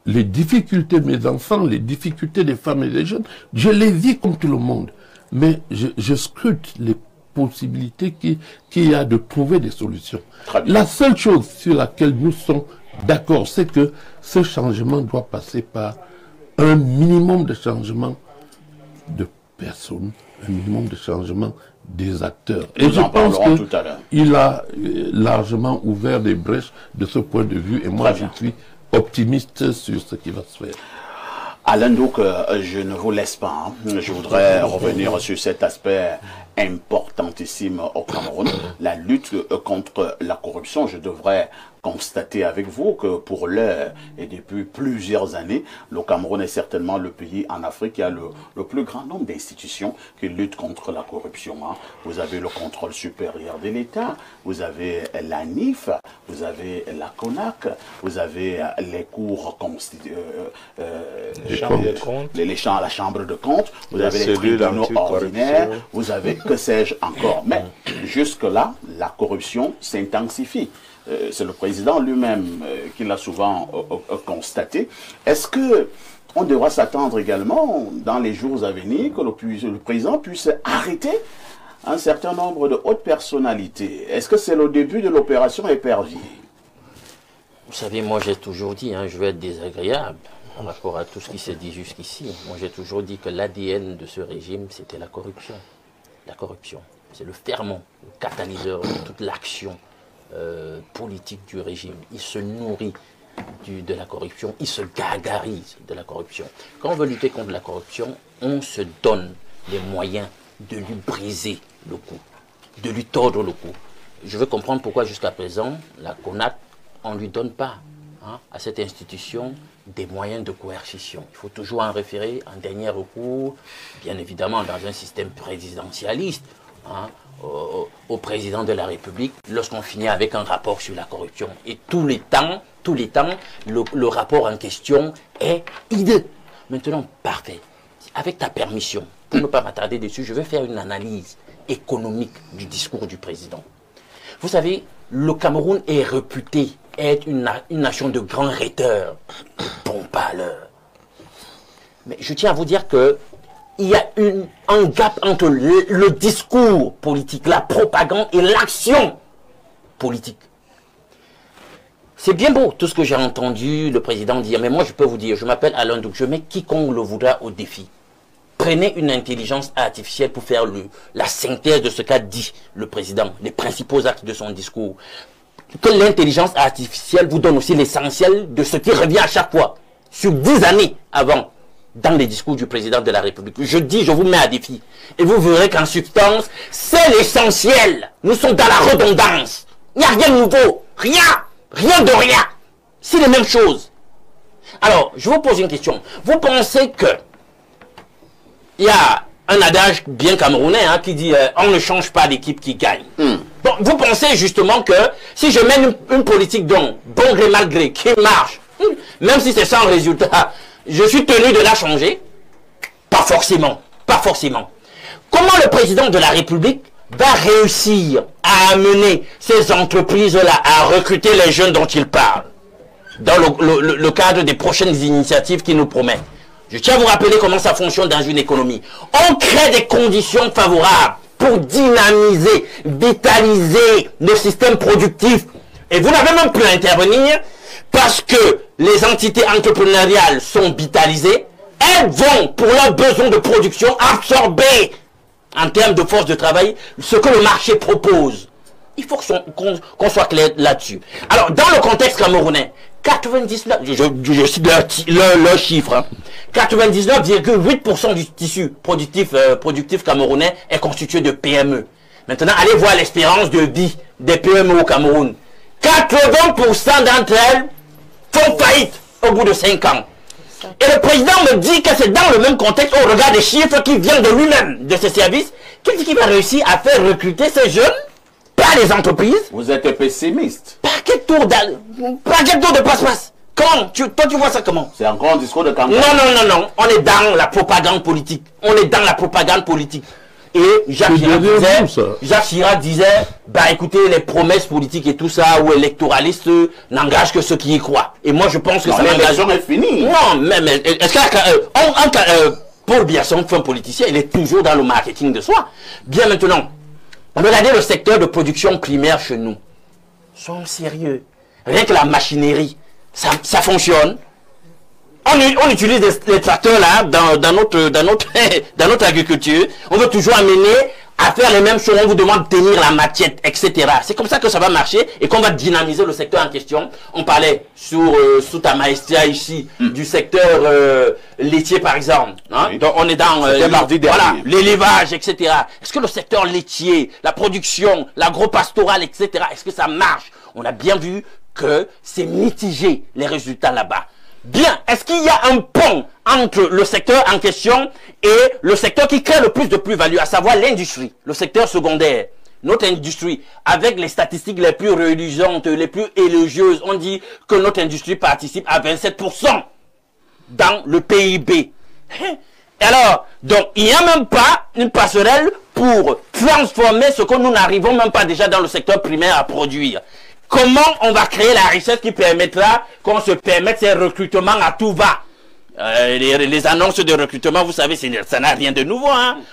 les difficultés de mes enfants, les difficultés des femmes et des jeunes. Je les vis comme tout le monde. Mais je scrute les possibilités qu'il y a de trouver des solutions. La seule chose sur laquelle nous sommes d'accord, c'est que ce changement doit passer par un minimum de changement de personnes, un minimum de changement des acteurs. Et je pense qu'il a largement ouvert des brèches de ce point de vue. Et moi, je suis optimiste sur ce qui va se faire. Alain Douk, je ne vous laisse pas. Hein. Je voudrais revenir sur cet aspect importantissime au Cameroun, la lutte contre la corruption. Je devrais constater avec vous que pour l'heure et depuis plusieurs années, le Cameroun est certainement le pays en Afrique qui a le plus grand nombre d'institutions qui luttent contre la corruption. Hein. Vous avez le contrôle supérieur de l'État, vous avez la NIF, vous avez la CONAC, vous avez les cours la chambre de compte, vous avez les tribunaux ordinaires, vous avez que sais-je encore. Mais jusque-là, la corruption s'intensifie. C'est le président lui-même qui l'a souvent constaté. Est-ce que on devra s'attendre également, dans les jours à venir, que le président puisse arrêter un certain nombre de hautes personnalités? Est-ce que c'est le début de l'opération Épervier? Vous savez, moi j'ai toujours dit, je vais être désagréable par rapport à tout ce qui s'est dit jusqu'ici. Moi j'ai toujours dit que l'ADN de ce régime, c'était la corruption. La corruption, c'est le ferment, le catalyseur de toute l'action politique du régime. Il se nourrit de la corruption, il se gargarise de la corruption. Quand on veut lutter contre la corruption, on se donne les moyens de lui briser le cou. de lui tordre le cou. Je veux comprendre pourquoi jusqu'à présent, la CONAC, on ne lui donne pas à cette institution des moyens de coercition. Il faut toujours en référer en dernier recours, bien évidemment dans un système présidentialiste, au président de la République, lorsqu'on finit avec un rapport sur la corruption. Et tous les temps, le rapport en question est hideux. Maintenant, parfait. Avec ta permission, pour ne pas m'attarder dessus, je vais faire une analyse économique du discours du président. Vous savez, le Cameroun est réputé être une nation de grands rhéteurs, bon parleurs. Mais je tiens à vous dire que il y a un gap entre le discours politique, la propagande et l'action politique. C'est bien beau tout ce que j'ai entendu le président dire, mais moi je peux vous dire, je m'appelle Alain Douk, je mets quiconque le voudra au défi. Prenez une intelligence artificielle pour faire la synthèse de ce qu'a dit le président, les principaux actes de son discours. Que l'intelligence artificielle vous donne aussi l'essentiel de ce qui revient à chaque fois, sur 10 années avant, dans les discours du président de la République. Je vous mets à défi. Et vous verrez qu'en substance, c'est l'essentiel. Nous sommes dans la redondance. Il n'y a rien de nouveau. Rien de rien. C'est les mêmes choses. Alors, je vous pose une question. Vous pensez que il y a un adage bien camerounais qui dit on ne change pas d'équipe qui gagne. Bon, vous pensez justement que si je mène une politique bon gré mal gré qui marche, même si c'est sans résultat, je suis tenu de la changer? Pas forcément. Pas forcément. Comment le président de la République va réussir à amener ces entreprises-là à recruter les jeunes dont il parle dans le cadre des prochaines initiatives qu'il nous promet? Je tiens à vous rappeler comment ça fonctionne dans une économie. On crée des conditions favorables pour dynamiser, vitaliser le système productif. Et vous n'avez même plus à intervenir parce que les entités entrepreneuriales sont vitalisées. Elles vont, pour leurs besoins de production, absorber, en termes de force de travail, ce que le marché propose. Il faut qu'on soit clair là-dessus. Alors, dans le contexte camerounais, 99, je cite leur chiffre, 99,8% du tissu productif camerounais est constitué de PME. Maintenant, allez voir l'espérance de vie des PME au Cameroun. 80% d'entre elles font faillite au bout de 5 ans. Et le président me dit que c'est dans le même contexte, au regard des chiffres qui viennent de lui-même, de ses services, qu'il dit qu'il va réussir à faire recruter ces jeunes par les entreprises. Vous êtes pessimiste. Par quel tour de passe-passe? Comment? Toi, tu vois ça comment? C'est encore un discours de campagne. Non. On est dans la propagande politique. Et Jacques Chirac disait, bah écoutez, les promesses politiques et tout ça, ou électoralistes, n'engagent que ceux qui y croient. Et moi je pense que ça l'élection est finie. Non, mais est-ce que Paul Biasson, un politicien, il est toujours dans le marketing de soi. Bien maintenant, regardez le secteur de production primaire chez nous. Soyons sérieux. Rien que la machinerie, ça fonctionne. On utilise les tracteurs là dans notre agriculture. On veut toujours amener à faire les mêmes choses. On vous demande de tenir la matière, etc. C'est comme ça que ça va marcher et qu'on va dynamiser le secteur en question. On parlait sous ta maestria ici du secteur laitier par exemple. Oui. Donc on est dans l'élevage, etc. Est-ce que le secteur laitier, la production, l'agro-pastoral, etc. Est-ce que ça marche? On a bien vu que c'est mitigé les résultats là-bas. Bien, est-ce qu'il y a un pont entre le secteur en question et le secteur qui crée le plus de plus-value, à savoir l'industrie, le secteur secondaire? Notre industrie, avec les statistiques les plus réjouissantes, les plus élogieuses, on dit que notre industrie participe à 27% dans le PIB. Alors, donc, il n'y a même pas une passerelle pour transformer ce que nous n'arrivons même pas déjà dans le secteur primaire à produire. Comment on va créer la richesse qui permettra qu'on se permette ces recrutements à tout va? Les annonces de recrutement, vous savez, ça n'a rien de nouveau.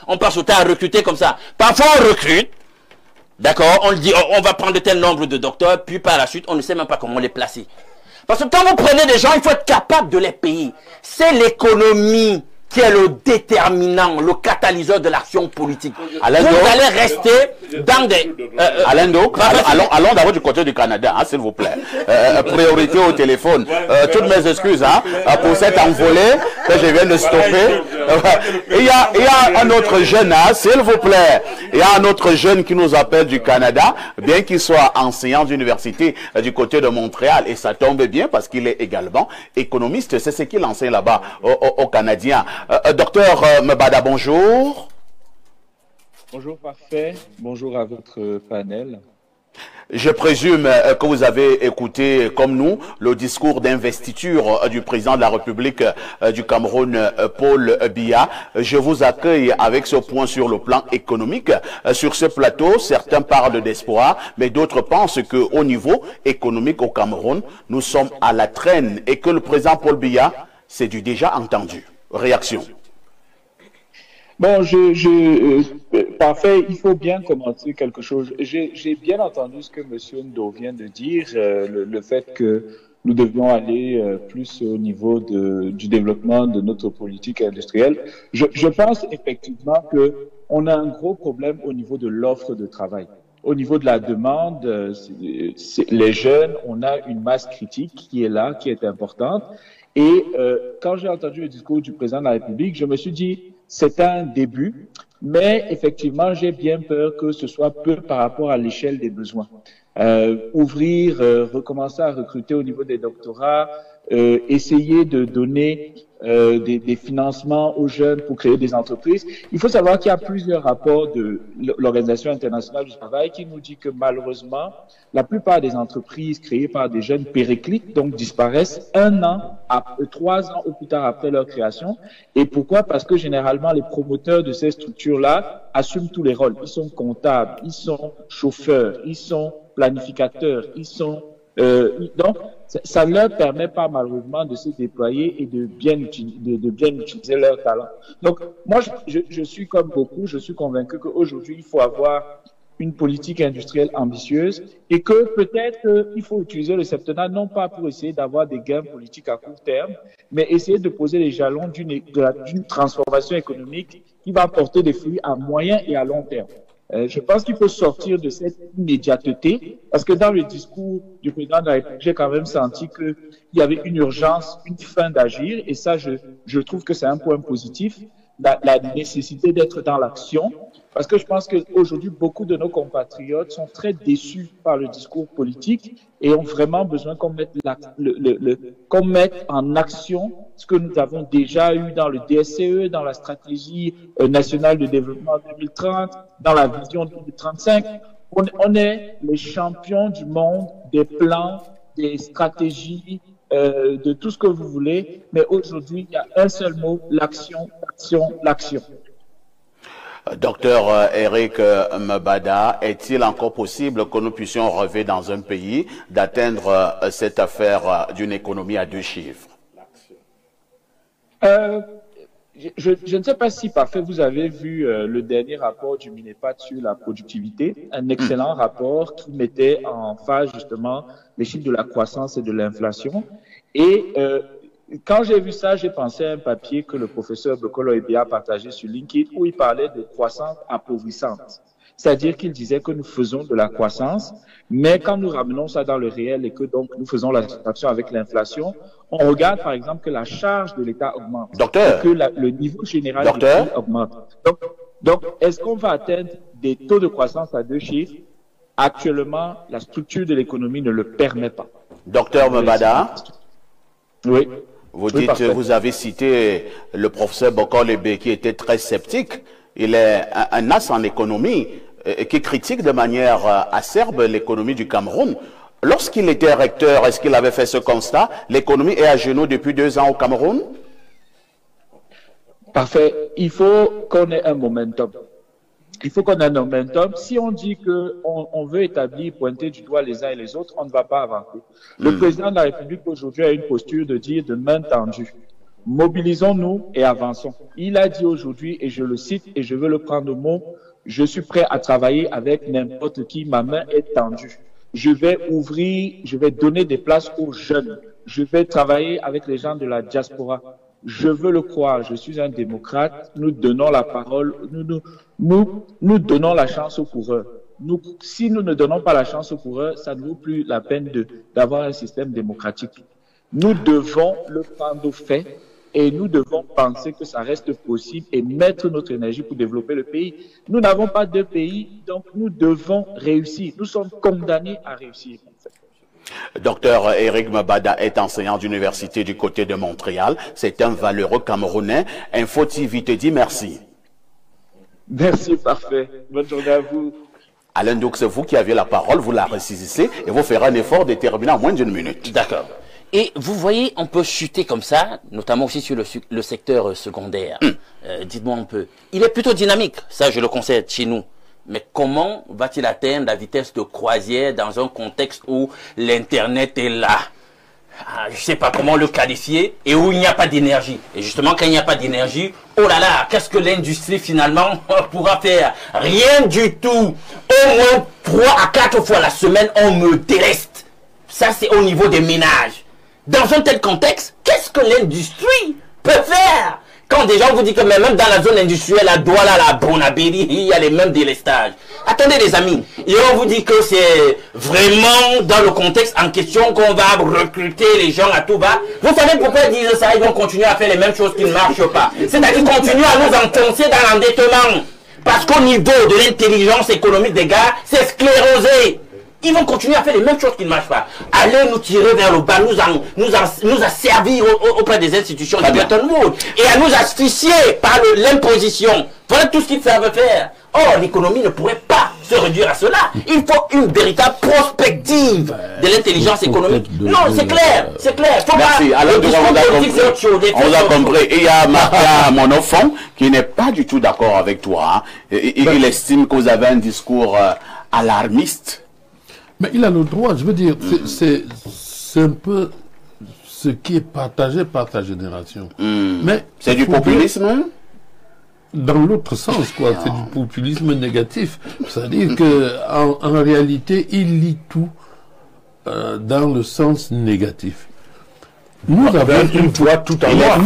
On passe au temps à recruter comme ça. Parfois, on recrute. D'accord? On dit, on va prendre tel nombre de docteurs, puis par la suite, on ne sait même pas comment les placer. Parce que quand vous prenez des gens, il faut être capable de les payer. C'est l'économie qui est le déterminant, le catalyseur de l'action politique. Vous allez rester dans des... Alain Doc, allons d'abord du côté du Canada, hein, s'il vous plaît. Priorité au téléphone. Toutes mes excuses pour cette envolée que je viens de stopper. Il y a un autre jeune, hein, s'il vous plaît. Il y a un autre jeune qui nous appelle du Canada, bien qu'il soit enseignant d'université du côté de Montréal. Et ça tombe bien parce qu'il est également économiste. C'est ce qu'il enseigne là-bas aux Canadiens. Docteur Mbada, bonjour. Bonjour, parfait. Bonjour à votre panel. Je présume que vous avez écouté, comme nous, le discours d'investiture du président de la République du Cameroun, Paul Biya. Je vous accueille avec ce point sur le plan économique. Sur ce plateau, certains parlent d'espoir, mais d'autres pensent qu'au niveau économique au Cameroun, nous sommes à la traîne et que le président Paul Biya, c'est du déjà entendu. Réaction. Bon, parfait, il faut bien commenter quelque chose. J'ai bien entendu ce que M. Ndo vient de dire, le fait que nous devions aller plus au niveau du développement de notre politique industrielle. Je pense effectivement que on a un gros problème au niveau de l'offre de travail. Au niveau de la demande, les jeunes, on a une masse critique qui est là, qui est importante. Et quand j'ai entendu le discours du président de la République, je me suis dit, c'est un début, mais effectivement, j'ai bien peur que ce soit peu par rapport à l'échelle des besoins. Recommencer à recruter au niveau des doctorats, essayer de donner des financements aux jeunes pour créer des entreprises. Il faut savoir qu'il y a plusieurs rapports de l'Organisation internationale du travail qui nous dit que malheureusement, la plupart des entreprises créées par des jeunes périclitent, donc disparaissent 1 an, 3 ans ou plus tard après leur création. Et pourquoi? Parce que généralement, les promoteurs de ces structures-là assument tous les rôles. Ils sont comptables, ils sont chauffeurs, ils sont planificateurs, ils sont... donc, ça ne leur permet pas malheureusement de se déployer et de bien utiliser leur talent. Donc, moi, je suis comme beaucoup, je suis convaincu qu'aujourd'hui, il faut avoir une politique industrielle ambitieuse et que peut-être il faut utiliser le septennat non pas pour essayer d'avoir des gains politiques à court terme, mais essayer de poser les jalons d'une transformation économique qui va porter des fruits à moyen et à long terme. Je pense qu'il faut sortir de cette immédiateté, parce que dans le discours du président de la République, j'ai quand même senti qu'il y avait une urgence, une fin d'agir, et ça, je trouve que c'est un point positif, la nécessité d'être dans l'action, parce que je pense qu'aujourd'hui, beaucoup de nos compatriotes sont très déçus par le discours politique et ont vraiment besoin qu'on mette en action ce que nous avons déjà eu dans le DSCE, dans la stratégie nationale de développement 2030, dans la vision 2035. On est les champions du monde des plans, des stratégies, de tout ce que vous voulez, mais aujourd'hui, il y a un seul mot, l'action, l'action, l'action. Docteur Eric Mbada, est-il encore possible que nous puissions rêver dans un pays d'atteindre cette affaire d'une économie à 2 chiffres? Je ne sais pas si parfait vous avez vu le dernier rapport du MINEPAD sur la productivité, un excellent rapport qui mettait en phase justement les chiffres de la croissance et de l'inflation. Et quand j'ai vu ça, j'ai pensé à un papier que le professeur Bokolo Ebia a partagé sur LinkedIn où il parlait de croissance appauvrissante. C'est-à-dire qu'il disait que nous faisons de la croissance, mais quand nous ramenons ça dans le réel et que donc nous faisons la soustraction avec l'inflation, on regarde par exemple que la charge de l'État augmente, Docteur, que le niveau général du prix augmente. Donc est-ce qu'on va atteindre des taux de croissance à 2 chiffres? Actuellement, la structure de l'économie ne le permet pas. Docteur Mbada, oui. Vous dites, vous avez cité le professeur Bokolo Ebia qui était très sceptique. Il est un as en économie qui critique de manière acerbe l'économie du Cameroun. Lorsqu'il était recteur, est-ce qu'il avait fait ce constat? L'économie est à genoux depuis 2 ans au Cameroun? Parfait. Il faut qu'on ait un momentum. Il faut qu'on ait un momentum. Si on dit qu'on veut établir, pointer du doigt les uns et les autres, on ne va pas avancer. Le président de la République aujourd'hui a une posture de dire de main tendue. Mobilisons-nous et avançons. Il a dit aujourd'hui, et je le cite, et je veux le prendre au mot, je suis prêt à travailler avec n'importe qui, ma main est tendue. Je vais ouvrir, je vais donner des places aux jeunes. Je vais travailler avec les gens de la diaspora. je veux le croire, je suis un démocrate, nous donnons la parole, nous donnons la chance aux coureurs. Si nous ne donnons pas la chance aux coureurs, ça ne vaut plus la peine d'avoir un système démocratique. Nous devons le prendre au fait et nous devons penser que ça reste possible et mettre notre énergie pour développer le pays. Nous n'avons pas de pays, donc nous devons réussir. Nous sommes condamnés à réussir. Docteur Eric Mabada est enseignant d'université du côté de Montréal. C'est un valeureux Camerounais. Info TV te dit merci. Merci, parfait. Bonne journée à vous. Alain Douk, c'est vous qui aviez la parole, vous la récisissez et vous ferez un effort déterminé en moins d'une minute. D'accord. Et vous voyez, on peut chuter comme ça, notamment aussi sur le secteur secondaire. Dites-moi un peu. Il est plutôt dynamique, ça je le concède chez nous. Mais comment va-t-il atteindre la vitesse de croisière dans un contexte où l'Internet est là? Je ne sais pas comment le qualifier, et où il n'y a pas d'énergie. Et justement, quand il n'y a pas d'énergie, oh là là, qu'est-ce que l'industrie finalement pourra faire? Rien du tout. Au moins 3 à 4 fois la semaine, on me déleste. Ça, c'est au niveau des ménages. Dans un tel contexte, qu'est-ce que l'industrie peut faire? Quand des gens vous disent que même dans la zone industrielle, à Douala, la Bonabéry, il y a les mêmes délestages. Attendez les amis, et on vous dit que c'est vraiment dans le contexte en question qu'on va recruter les gens à tout va. Vous savez pourquoi ils disent ça? Ils vont continuer à faire les mêmes choses qui ne marchent pas. C'est-à-dire continuer à nous enfoncer dans l'endettement. Parce qu'au niveau de l'intelligence économique des gars, c'est sclérosé. Ils vont continuer à faire les mêmes choses qui ne marchent pas. Allez nous tirer vers le bas, nous asservir auprès des institutions de Bretton Woods et à nous asphyxier par l'imposition. Voilà tout ce qu'ils savent faire. Or, l'économie ne pourrait pas se réduire à cela. Il faut une véritable prospective de l'intelligence économique. Non, c'est clair, c'est clair. Merci. Alors, on a compris. Et il y a Martin Monofon qui n'est pas du tout d'accord avec toi. Hein. Il estime que vous avez un discours alarmiste. Mais il a le droit, je veux dire, c'est un peu ce qui est partagé par sa génération. Mais c'est du populisme? Dans l'autre sens, quoi. C'est du populisme négatif. C'est-à-dire qu'en réalité, il lit tout dans le sens négatif. Nous avons une voix tout en noir.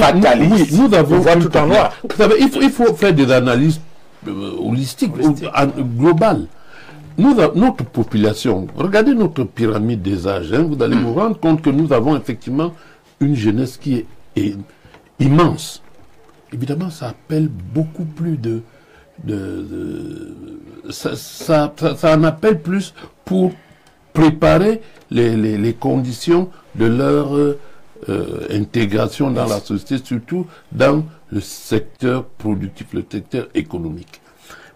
Oui, nous avons une voix tout en noir. Vous savez, il faut faire des analyses holistiques, globales. Notre population, regardez notre pyramide des âges, hein, vous allez vous rendre compte que nous avons effectivement une jeunesse qui est immense. Évidemment, ça appelle beaucoup plus ça en appelle plus pour préparer les conditions de leur intégration dans la société, surtout dans le secteur productif, le secteur économique.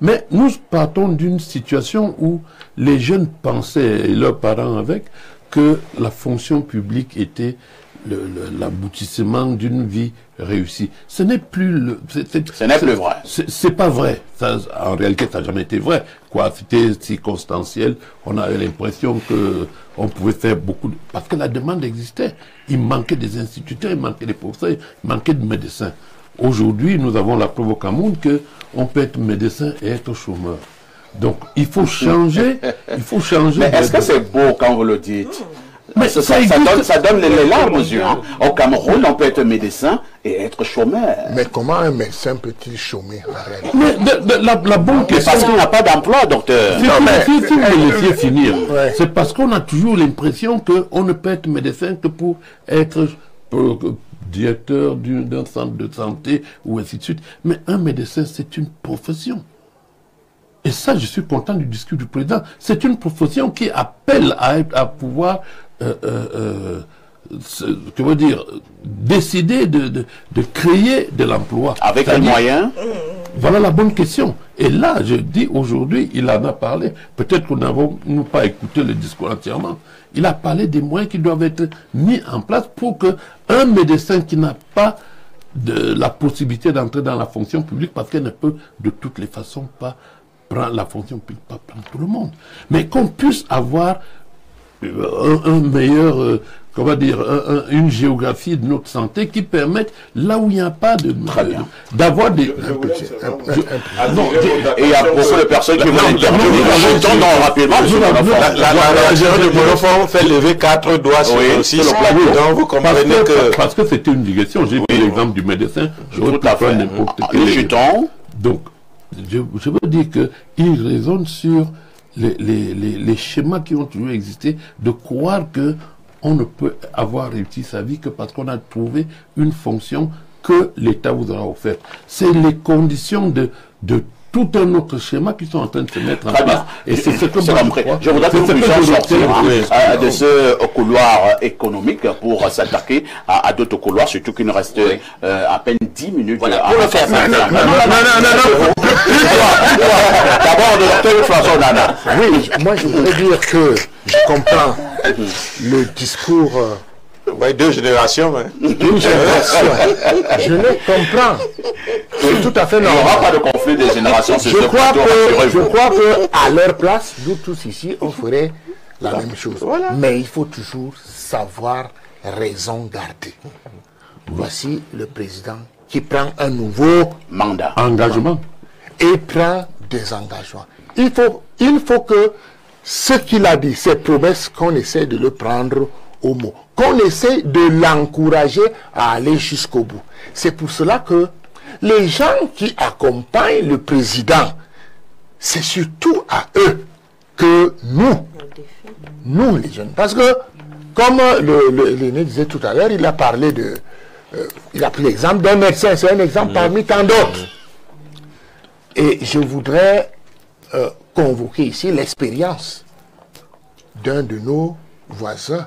Mais nous partons d'une situation où les jeunes pensaient, et leurs parents avec, que la fonction publique était l'aboutissement d'une vie réussie. Ce n'est plus ce n'est plus vrai. C'est pas vrai. Ça, en réalité, ça n'a jamais été vrai. Quoi, c'était circonstanciel. On avait l'impression que on pouvait faire beaucoup parce que la demande existait. Il manquait des instituteurs, il manquait des professeurs, il manquait de médecins. Aujourd'hui, nous avons la preuve au Cameroun qu'on peut être médecin et être chômeur. Donc, il faut changer. Mais est-ce que c'est beau quand vous le dites? Mais ça donne les larmes aux yeux. Hein. Au Cameroun, on peut être médecin et être chômeur. Mais comment un médecin peut-il chômer en réalité? Mais la bonne question... Parce qu'il n'a pas d'emploi, docteur. Si vous me laissiez finir, c'est parce qu'on a toujours l'impression qu'on ne peut être médecin que pour être directeur d'un centre de santé ou ainsi de suite. Mais un médecin, c'est une profession. Et ça, je suis content du discours du président. C'est une profession qui appelle à pouvoir, décider de créer de l'emploi. Avec les moyens? Voilà la bonne question. Et là, je dis aujourd'hui, il en a parlé. Peut-être qu'on n'avons pas écouté le discours entièrement. Il a parlé des moyens qui doivent être mis en place pour qu'un médecin qui n'a pas la possibilité d'entrer dans la fonction publique, parce qu'elle ne peut de toutes les façons pas prendre la fonction publique, pas prendre tout le monde, mais qu'on puisse avoir un meilleur, comment dire, une géographie de notre santé qui permette, là où il n'y a pas de... d'avoir des... Et il y a beaucoup de personnes qui vont intervenir. Rapidement. La gérante de Monofond fait lever 4 doigts sur le 6. Donc vous comprenez que... Parce que c'était une digression. J'ai pris l'exemple du médecin. J'aurais pu prendre n'importe quel. Donc, je veux dire qu'il raisonne sur les schémas qui ont toujours existé, de croire que on ne peut avoir réussi sa vie que parce qu'on a trouvé une fonction que l'État vous aura offerte. C'est les conditions de tout un autre schéma qui sont en train de se mettre en place. Et c'est ce que je voudrais que nous puissions sortir de ce couloir économique pour s'attaquer à d'autres couloirs, surtout qu'il nous reste à peine 10 minutes. Voilà, pour le faire. Non. D'abord, le docteur François Nana. Oui, moi je voudrais dire que je comprends le discours... deux générations. D'une génération. Je le comprends. C'est tout à fait normal. Il n'y aura pas de conflit des générations. Je crois que à leur place, nous tous ici, on ferait la même chose. Voilà. Mais il faut toujours savoir raison garder. Voici le président qui prend un nouveau engagement et prend des engagements. Il faut que ce qu'il a dit, ces promesses, qu'on essaie de le prendre au mot, qu'on essaie de l'encourager à aller jusqu'au bout. C'est pour cela que les gens qui accompagnent le président, c'est surtout à eux que nous les jeunes, parce que comme l'aîné disait tout à l'heure, il a parlé de, il a pris l'exemple d'un médecin, c'est un exemple parmi tant d'autres. Et je voudrais convoquer ici l'expérience d'un de nos voisins,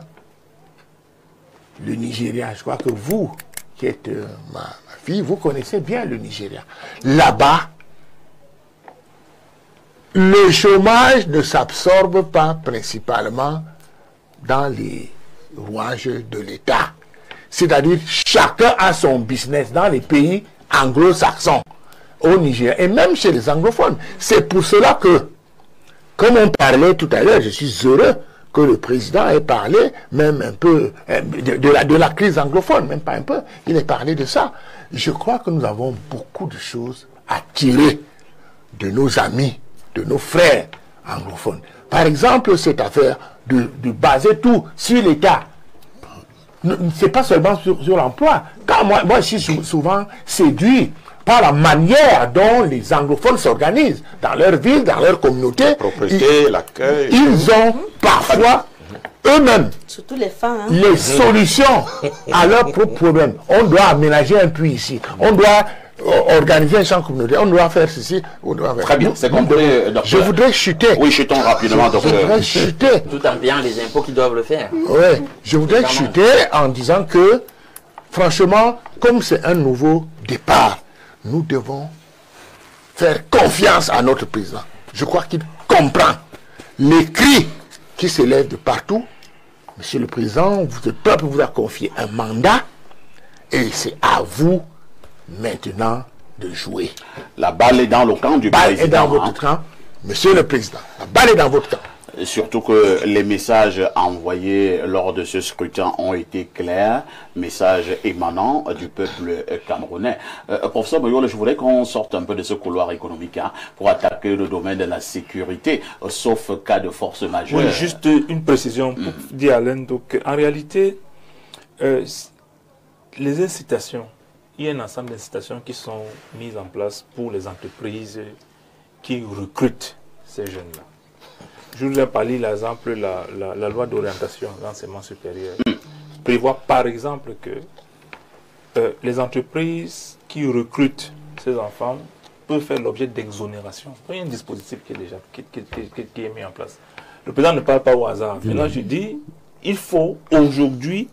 le Nigeria. Je crois que vous, qui êtes ma fille, vous connaissez bien le Nigeria. Là-bas, le chômage ne s'absorbe pas principalement dans les rouages de l'État. C'est-à-dire, chacun a son business dans les pays anglo-saxons, au Nigeria, et même chez les anglophones. C'est pour cela que, comme on parlait tout à l'heure, je suis heureux que le président ait parlé même un peu de la crise anglophone, même pas un peu, il a parlé de ça. Je crois que nous avons beaucoup de choses à tirer de nos amis, de nos frères anglophones. Par exemple, cette affaire de baser tout sur l'État. C'est pas seulement sur l'emploi. Car moi je suis souvent séduit par la manière dont les anglophones s'organisent dans leur ville, dans leur communauté. Propriété, l'accueil. Ils ont parfois eux-mêmes surtout les femmes, hein, les solutions à leurs propres problèmes. On doit aménager un puits ici. On doit organiser un champ communautaire. On doit faire ceci. On doit faire... Très bien, c'est compris, docteur. Je voudrais chuter. Oui, chutons rapidement, docteur. Je voudrais chuter. Tout en payant les impôts qui doivent le faire. Oui, je voudrais chuter en disant que, franchement, comme c'est un nouveau départ, nous devons faire confiance à notre président. Je crois qu'il comprend les cris qui s'élèvent de partout. Monsieur le Président, le peuple vous a confié un mandat et c'est à vous maintenant de jouer. La balle est dans le camp du président. La balle est dans votre camp, Monsieur le Président. La balle est dans votre camp. Surtout que les messages envoyés lors de ce scrutin ont été clairs, messages émanant du peuple camerounais. Professeur Boyole, je voudrais qu'on sorte un peu de ce couloir économique pour attaquer le domaine de la sécurité, sauf cas de force majeure. Oui, juste une précision pour dire Alain. Donc, en réalité, les incitations, il y a un ensemble d'incitations qui sont mises en place pour les entreprises qui recrutent ces jeunes-là. Je vous ai parlé, l'exemple, la loi d'orientation de l'enseignement supérieur prévoit par exemple que les entreprises qui recrutent ces enfants peuvent faire l'objet d'exonération. Il y a un dispositif qui est déjà qui est mis en place. Le président ne parle pas au hasard. Maintenant, je dis, il faut aujourd'hui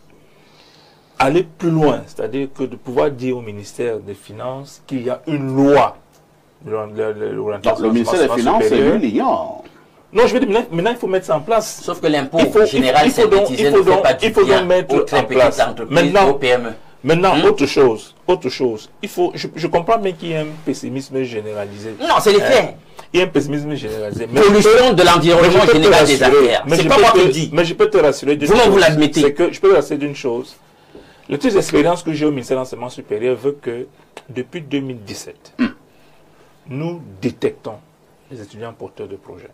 aller plus loin, c'est-à-dire que de pouvoir dire au ministère des Finances qu'il y a une loi de l'orientation. Le ministère des Finances, c'est lui l'ignore. Non, je veux dire, maintenant, il faut mettre ça en place. Sauf que l'impôt général, c'est bêtisé, ne fait pas du bien aux très petites entreprises, aux PME. Maintenant, autre chose. Il faut, je comprends bien qu'il y ait un pessimisme généralisé. Non, c'est les faits. Il y a un pessimisme généralisé. Pollution de l'environnement général des affaires. C'est pas moi qui le dis. Mais je peux te rassurer d'une chose. Vous l'admettez. C'est que je peux te rassurer d'une chose. Le type d'expérience que j'ai au ministère de l'Enseignement supérieur veut que depuis 2017, nous détectons les étudiants porteurs de projets.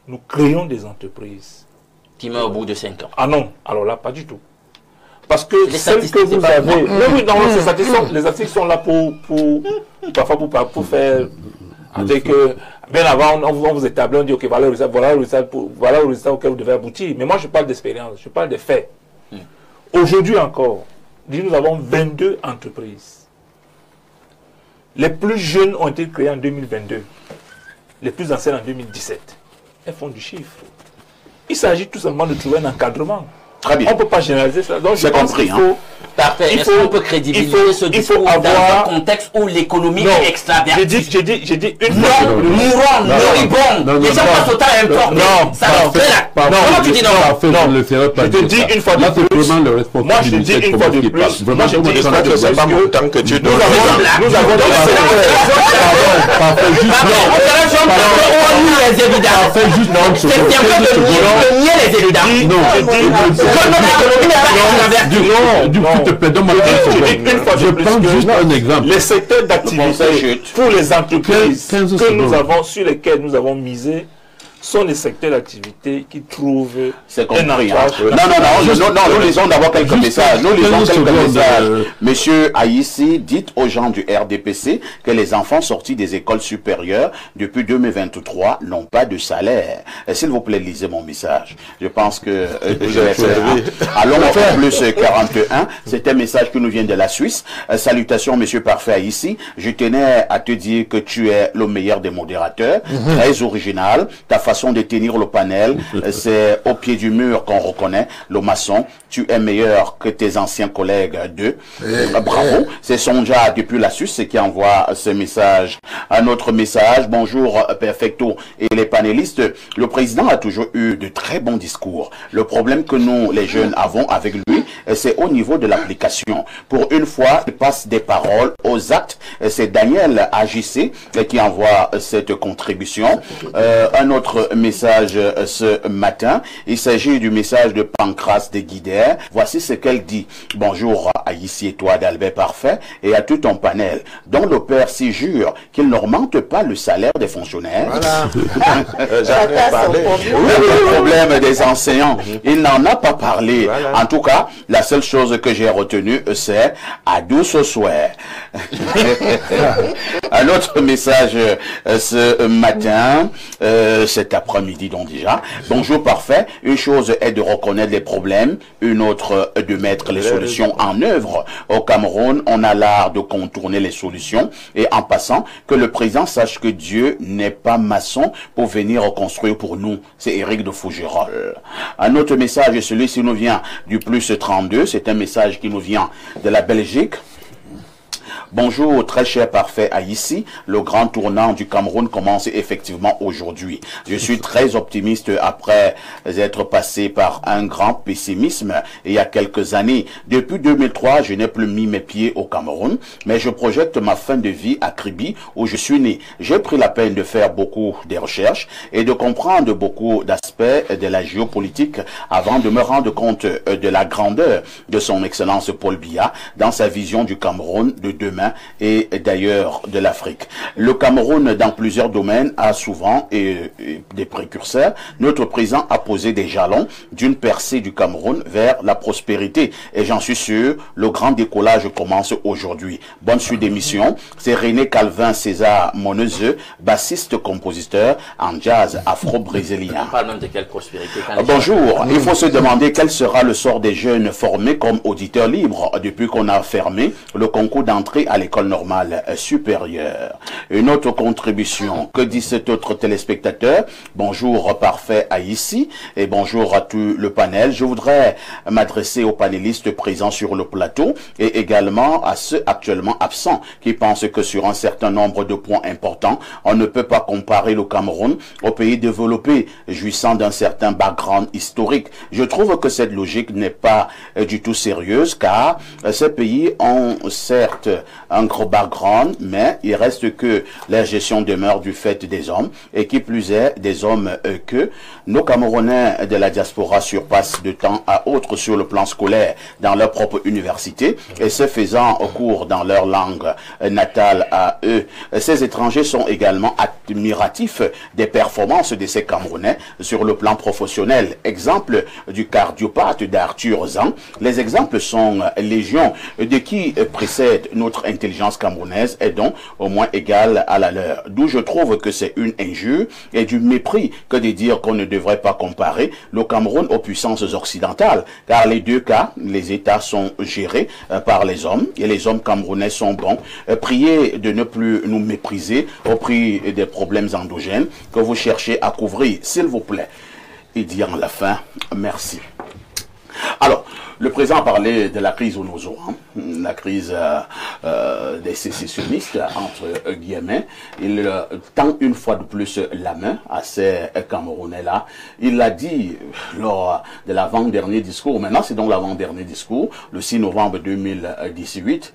Nous créons des entreprises. Qui meurent au bout de 5 ans. Ah non, alors là, pas du tout. Parce que celles que vous avez... Oui, non, ces statistiques, les statistiques sont là pour faire... Avec, bien avant, on vous établit, on dit, ok, voilà le résultat auquel vous devez aboutir. Mais moi, je parle d'expérience, je parle de faits. Aujourd'hui encore, nous avons 22 entreprises. Les plus jeunes ont été créées en 2022. Les plus anciennes en 2017. Elles font du chiffre. Il s'agit tout simplement de trouver un encadrement. Très bien. On ne peut pas généraliser ça. Donc, j'ai compris. Parfait. Est-ce qu'on peut crédibiliser ce discours dans un contexte où l'économie est extravertie? J'ai dit une fois. Mourons, moribond. Les gens passent au temps à importer. Non, ça leur fait là. Comment tu dis non? Je te dis une fois de plus. Moi, je dis une fois de plus. Moi, je dis une fois de plus. C'est pas mon temps que tu donnes. Nous avons les évidences. C'est bien de nier les évidences. Je prends juste un exemple. Les secteurs d'activité pour les entreprises que nous avons, sur lesquels nous avons misé, sont les secteurs d'activité qui trouvent un ancrage. Non, nous lisons d'abord quelques messages. Monsieur Aïssi, dites aux gens du RDPC que les enfants sortis des écoles supérieures depuis 2023 n'ont pas de salaire. S'il vous plaît, lisez mon message. Je pense que je vais faire. Allons en plus 41. C'est un message qui nous vient de la Suisse. Salutations, monsieur Parfait Aïssi. Je tenais à te dire que tu es le meilleur des modérateurs. Très original. Ta façon de tenir le panel, c'est au pied du mur qu'on reconnaît le maçon. Tu es meilleur que tes anciens collègues d'eux. Bravo. C'est Sonja depuis la Suisse qui envoie ce message. Un autre message. Bonjour Perfecto et les panélistes. Le président a toujours eu de très bons discours. Le problème que nous, les jeunes, avons avec lui, c'est au niveau de l'application. Pour une fois, il passe des paroles aux actes. C'est Daniel AJC qui envoie cette contribution. Un autre message ce matin. Il s'agit du message de Pancras de Guider. Voici ce qu'elle dit. Bonjour à ici et toi d'Albert Parfait et à tout ton panel. Dont le père s'y jure qu'il n'augmente pas le salaire des fonctionnaires. Voilà. Le problème des enseignants. Il n'en a pas parlé. Voilà. En tout cas, la seule chose que j'ai retenue, c'est à douce souhait. Un autre message ce matin, cet après-midi donc déjà. Bonjour Parfait. Une chose est de reconnaître les problèmes, une autre de mettre les solutions en œuvre. Au Cameroun, on a l'art de contourner les solutions et en passant, que le président sache que Dieu n'est pas maçon pour venir reconstruire pour nous. C'est Éric de Fougerolles. Un autre message, celui-ci nous vient du plus 32. C'est un message qui nous vient de la Belgique. Bonjour, très cher Parfait Aïssi. Le grand tournant du Cameroun commence effectivement aujourd'hui. Je suis très optimiste après être passé par un grand pessimisme il y a quelques années. Depuis 2003, je n'ai plus mis mes pieds au Cameroun, mais je projette ma fin de vie à Kribi où je suis né. J'ai pris la peine de faire beaucoup de recherches et de comprendre beaucoup d'aspects de la géopolitique avant de me rendre compte de la grandeur de son Excellence Paul Biya dans sa vision du Cameroun de demain et d'ailleurs de l'Afrique. Le Cameroun, dans plusieurs domaines, a souvent des précurseurs. Notre président a posé des jalons d'une percée du Cameroun vers la prospérité. Et j'en suis sûr, le grand décollage commence aujourd'hui. Bonne suite d'émission. C'est René Calvin César Monezeux, bassiste-compositeur en jazz afro-brésilien. On parle même de quelle prospérité? Bonjour. Il faut se demander quel sera le sort des jeunes formés comme auditeurs libres depuis qu'on a fermé le concours d'entrée à l'école normale supérieure. Une autre contribution. Que dit cet autre téléspectateur? Bonjour Parfait Aïssi et bonjour à tout le panel. Je voudrais m'adresser aux panélistes présents sur le plateau et également à ceux actuellement absents qui pensent que sur un certain nombre de points importants, on ne peut pas comparer le Cameroun aux pays développés jouissant d'un certain background historique. Je trouve que cette logique n'est pas du tout sérieuse car ces pays ont certes un gros background, mais il reste que la gestion demeure du fait des hommes, et qui plus est, des hommes que nos Camerounais de la diaspora surpassent de temps à autre sur le plan scolaire dans leur propre université, et ce faisant au cours dans leur langue natale à eux. Ces étrangers sont également admiratifs des performances de ces Camerounais sur le plan professionnel. Exemple du cardiopathe d'Arthur Zan. Les exemples sont légion, de qui précède notre intelligence camerounaise est donc au moins égale à la leur. D'où je trouve que c'est une injure et du mépris que de dire qu'on ne devrait pas comparer le Cameroun aux puissances occidentales, car les deux cas, les États sont gérés par les hommes et les hommes camerounais sont bons. Priez de ne plus nous mépriser au prix des problèmes endogènes que vous cherchez à couvrir, s'il vous plaît. Et dire à la fin, merci. Alors, le président a parlé de la crise au Nozo, la crise des sécessionnistes, entre guillemets. Il tend une fois de plus la main à ces Camerounais-là. Il l'a dit lors de l'avant-dernier discours, maintenant c'est donc l'avant-dernier discours, le 6 novembre 2018.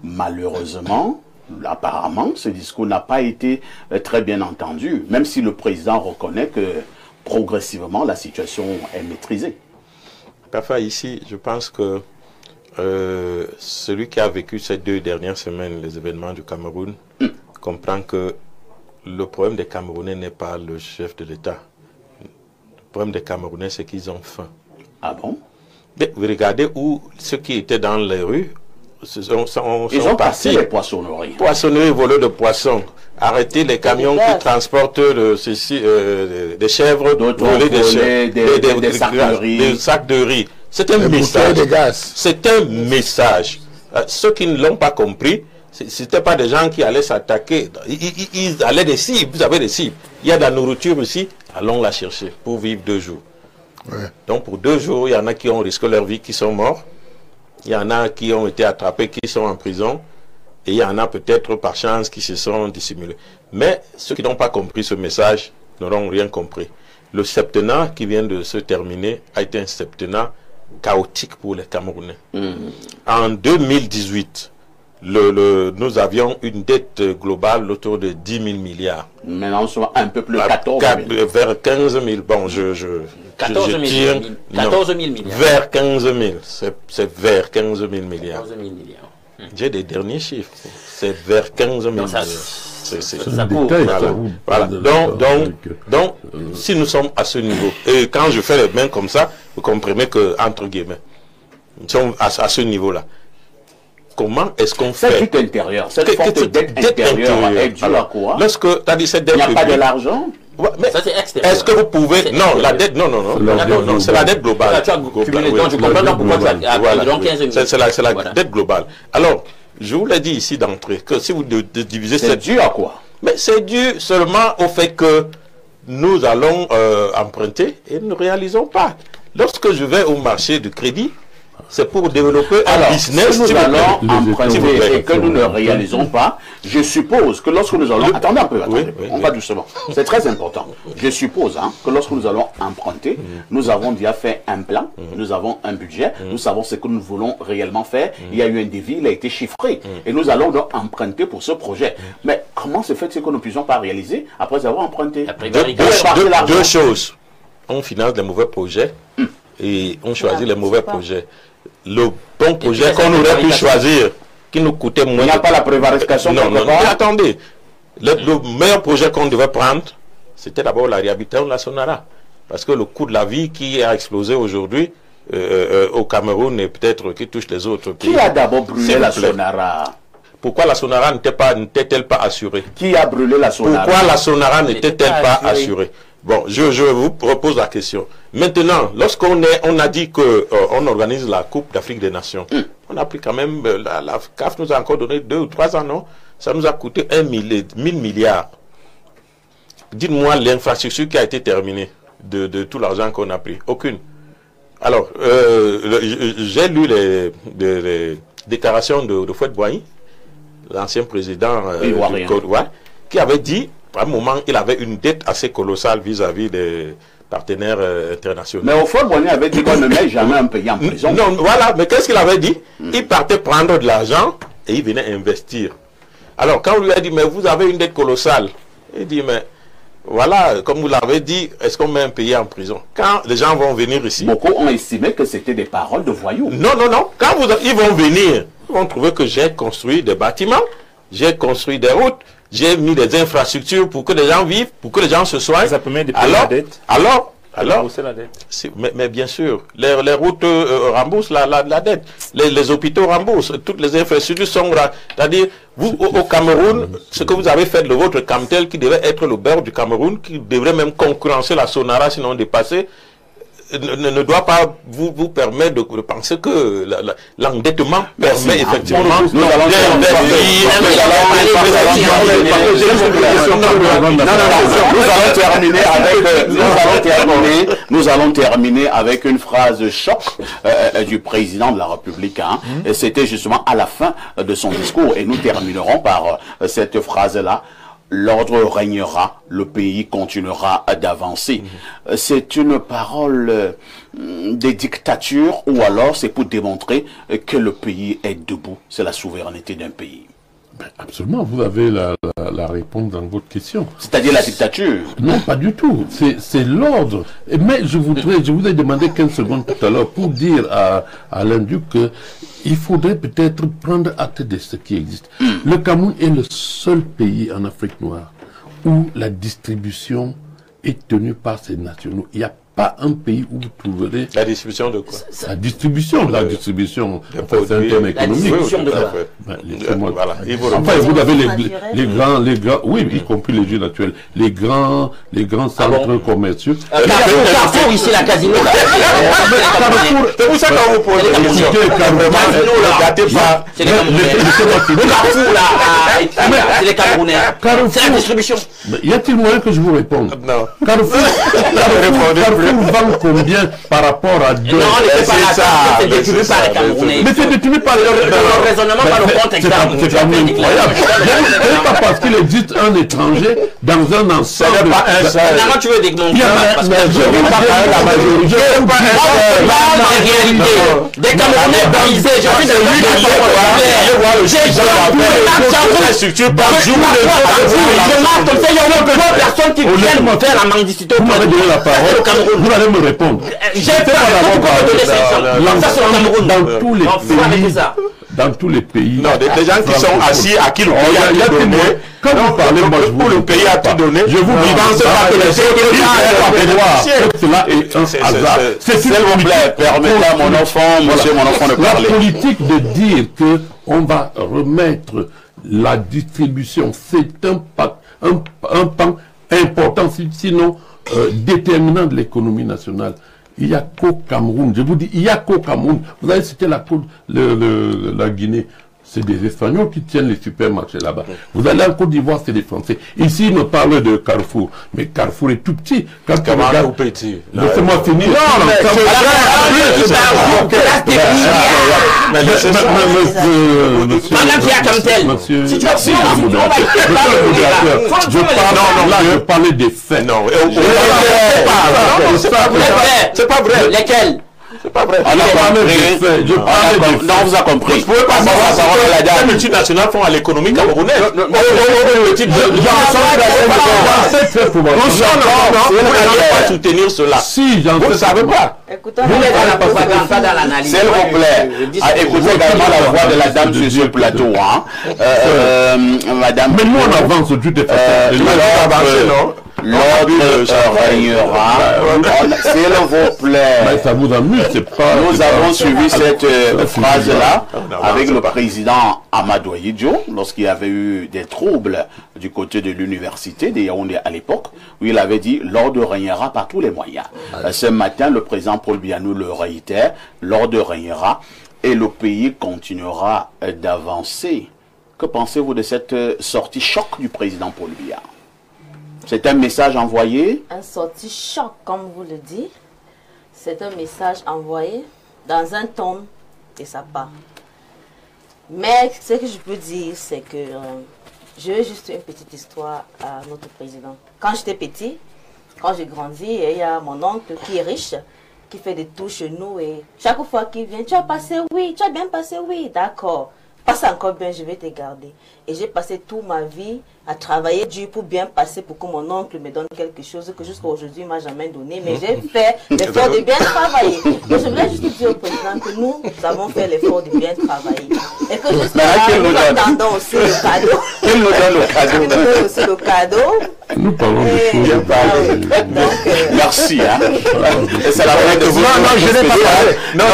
Malheureusement, apparemment, ce discours n'a pas été très bien entendu, même si le président reconnaît que progressivement la situation est maîtrisée. Parfois ici, je pense que celui qui a vécu ces 2 dernières semaines les événements du Cameroun comprend que le problème des Camerounais n'est pas le chef de l'État. Le problème des Camerounais, c'est qu'ils ont faim. Ah bon? Mais vous regardez où ceux qui étaient dans les rues ils ont passé les poissonneries. Poissonneries, voleurs de poissons. Arrêter les camions qui transportent des chèvres, des sacs de riz. C'est un message. C'est un message. Ceux qui ne l'ont pas compris, ce n'étaient pas des gens qui allaient s'attaquer. Ils allaient des cibles. Vous avez des cibles. Il y a de la nourriture aussi. Allons la chercher pour vivre 2 jours. Ouais. Donc pour 2 jours, il y en a qui ont risqué leur vie, qui sont morts. Il y en a qui ont été attrapés, qui sont en prison. Et il y en a peut-être par chance qui se sont dissimulés. Mais ceux qui n'ont pas compris ce message n'auront rien compris. Le septennat qui vient de se terminer a été un septennat chaotique pour les Camerounais. En 2018, nous avions une dette globale autour de 10 000 milliards. Maintenant, nous sommes un peu plus 14 000. Vers 15 000. Bon, 14 000 milliards. Vers 15 000. C'est vers 15 000 milliards. 14 000 milliards. J'ai des derniers chiffres. C'est vers 15 000 milliards. Ça court. Voilà. Donc, si nous sommes à ce niveau, et quand je fais les mains comme ça, vous comprenez que, entre guillemets, nous sommes à ce niveau-là. Comment est-ce qu'on fait? C'est tout intérieur. Cette forte dette intérieure est due à quoi? Lorsque tu as dit cette dette, il n'y a pas de l'argent? Ouais, mais est-ce que vous pouvez... Non, la dette, non, c'est la dette globale. C'est la dette globale. Alors, je vous l'ai dit ici d'entrée, que si vous divisez cette... C'est dû à quoi? Mais c'est dû seulement au fait que nous allons emprunter et nous ne réalisons pas. Lorsque je vais au marché du crédit, c'est pour développer un business. Si nous allons emprunter et que nous ne réalisons pas, je suppose que lorsque nous allons... Attendez un peu, on va doucement. C'est très important. Je suppose que lorsque nous allons emprunter, nous avons déjà fait un plan, nous avons un budget, nous savons ce que nous voulons réellement faire. Il y a eu un devis, il a été chiffré. Et nous allons donc emprunter pour ce projet. Mais comment se fait-il que nous ne puissions pas réaliser après avoir emprunté? Deux choses. On finance des mauvais projets et on choisit les mauvais projets. Le bon projet qu'on aurait pu choisir, qui nous coûtait moins... Il n'y a pas la prévarication. Non, mais attendez. Le meilleur projet qu'on devait prendre, c'était d'abord la réhabilitation de la Sonara. Parce que le coût de la vie qui a explosé aujourd'hui au Cameroun et peut-être qui touche les autres pays. Qui a d'abord brûlé la Sonara? Pourquoi la Sonara n'était-elle pas assurée? Qui a brûlé la Sonara? Pourquoi la Sonara n'était-elle pas assurée? Bon, je vous repose la question. Maintenant, lorsqu'on a dit qu'on organise la Coupe d'Afrique des Nations, on a pris quand même, la CAF nous a encore donné 2 ou 3 ans, non? Ça nous a coûté 1 000 milliards. Dites-moi l'infrastructure qui a été terminée de tout l'argent qu'on a pris. Aucune. Alors, j'ai lu les déclarations de Houphouët-Boigny, l'ancien président du Côte d'Ivoire, qui avait dit, à un moment, il avait une dette assez colossale vis-à-vis des partenaires internationaux. Mais Houphouët-Boigny avait dit qu'on ne met jamais un pays en prison. Non, voilà, mais qu'est-ce qu'il avait dit? Il partait prendre de l'argent et il venait investir. Alors, quand on lui a dit, mais vous avez une dette colossale, il dit, mais voilà, comme vous l'avez dit, est-ce qu'on met un pays en prison? Quand les gens vont venir ici... Beaucoup ont estimé que c'était des paroles de voyous. Non, non, non. Quand ils vont venir, ils vont trouver que j'ai construit des bâtiments, j'ai construit des routes, j'ai mis des infrastructures pour que les gens vivent, pour que les gens se soignent. Ça permet de payer la dette. Alors, la dette. Mais bien sûr, les routes remboursent la dette, les hôpitaux remboursent, toutes les infrastructures sont... C'est-à-dire, vous, au Cameroun, ce que vous avez fait de votre Camtel, qui devait être le beurre du Cameroun, qui devrait même concurrencer la Sonara, sinon dépasser, ne doit pas vous permettre de penser que l'endettement permet effectivement nous allons terminer avec une phrase choc du président de la République. Et c'était justement à la fin de son discours. Et nous terminerons par cette phrase-là. L'ordre régnera, le pays continuera d'avancer. C'est une parole des dictatures ou alors c'est pour démontrer que le pays est debout. C'est la souveraineté d'un pays. Ben absolument, vous avez la réponse dans votre question. C'est-à-dire la dictature? Non, pas du tout. C'est l'ordre. Mais je vous ai demandé 15 secondes tout à l'heure pour dire à l'Induc que il faudrait peut-être prendre acte de ce qui existe. Le Cameroun est le seul pays en Afrique noire où la distribution est tenue par ses nationaux. Il n'y a pas un pays où vous trouverez... La distribution de quoi? La distribution, c'est un terme économique. La distribution de quoi? Voilà. Enfin, vous avez les grands, oui, y compris les jeux naturels, les grands centres commerciaux. Carrefour, ici, la casino. C'est pour ça qu'on vous pose la question. C'est les Carrefour, là, c'est les Camerounais. C'est la distribution. Y a-t-il moyen que je vous réponde? Non. Carrefour vend combien par rapport à deux? Non, c'est détenu par les Camerounais. Mais c'est détenu par le raisonnement, par le compte externe. C'est quand même incroyable. C'est pas parce qu'il existe un étranger dans un ensemble. C'est pas un seul. Finalement, tu veux démonter. Je ne veux pas parler la majorité. Je veux pas la réalité. Des Camerounais brisés. Je suis de lui qui j'ai structure par jour. Personnes qui viennent me faire la mendicité. Vous m'avez donné la parole. Vous allez me répondre. J'ai pas donné 500. Ça, c'est le Cameroun. Dans tous les pays. Non, des gens qui sont assis à qui le pays a tout donné. Quand vous parlez, moi je vous le pays a tout donné. Je vous dis, cela est un hasard. S'il vous plaît, permettez à mon enfant, monsieur mon enfant de parler. La politique de dire que on va remettre la distribution, c'est un pan important, sinon déterminant de l'économie nationale. Il n'y a qu'au Cameroun, je vous dis, il n'y a qu'au Cameroun. Vous avez cité la Guinée. C'est des Espagnols qui tiennent les supermarchés là-bas. Vous allez en Côte d'Ivoire, c'est des Français. Ici, on parle de Carrefour. Mais Carrefour est tout petit. Quand on regarde... petit. Laissez-moi finir. Je parlais des faits. Non, c'est pas vrai. Lesquels? C'est pas vrai. On vous a compris. Vous pouvez pas savoir la dame. Les multinationales font à l'économie camerounaise. Vous ne pas soutenir cela. Si, vous ne savez pas. Écoutez, vous n'êtes pas la propagande, pas dans l'analyse. S'il vous plaît, écoutez également la voix de la dame sur ce plateau. Madame. Mais nous, on avance tout de façon. L'ordre régnera. S'il vous plaît. Ça vous amuse, c'est pas... Nous avons suivi cette phrase-là avec le président Amadou Ahidjo lorsqu'il y avait eu des troubles du côté de l'université de Yaoundé à l'époque, où il avait dit l'ordre régnera par tous les moyens. Ce matin, le président Paul Biya nous le réitère, l'ordre régnera et le pays continuera d'avancer. Que pensez-vous de cette sortie choc du président Paul Biya? C'est un message envoyé? Un sorti choc, comme vous le dites. C'est un message envoyé dans un ton et ça part. Mais ce que je peux dire, c'est que je veux juste une petite histoire à notre président. Quand j'étais petit, quand j'ai grandi, il y a mon oncle qui est riche, qui fait des tours chez nous et chaque fois qu'il vient, tu as passé, oui, tu as bien passé, oui, d'accord. passe encore bien, je vais te garder. Et j'ai passé toute ma vie à travailler dur pour bien passer, pour que mon oncle me donne quelque chose que jusqu'à aujourd'hui il ne m'a jamais donné. Mais j'ai fait l'effort de bien travailler. Et je voulais juste dire au président que nous avons fait l'effort de bien travailler. Et que jusqu'à là, nous attendons aussi le cadeau. Il nous donne le cadeau. Il nous donne aussi le cadeau. Nous parlons de choses. Merci. Hein. C'est la vraie que vous. Non, je n'ai pas parlé. Non,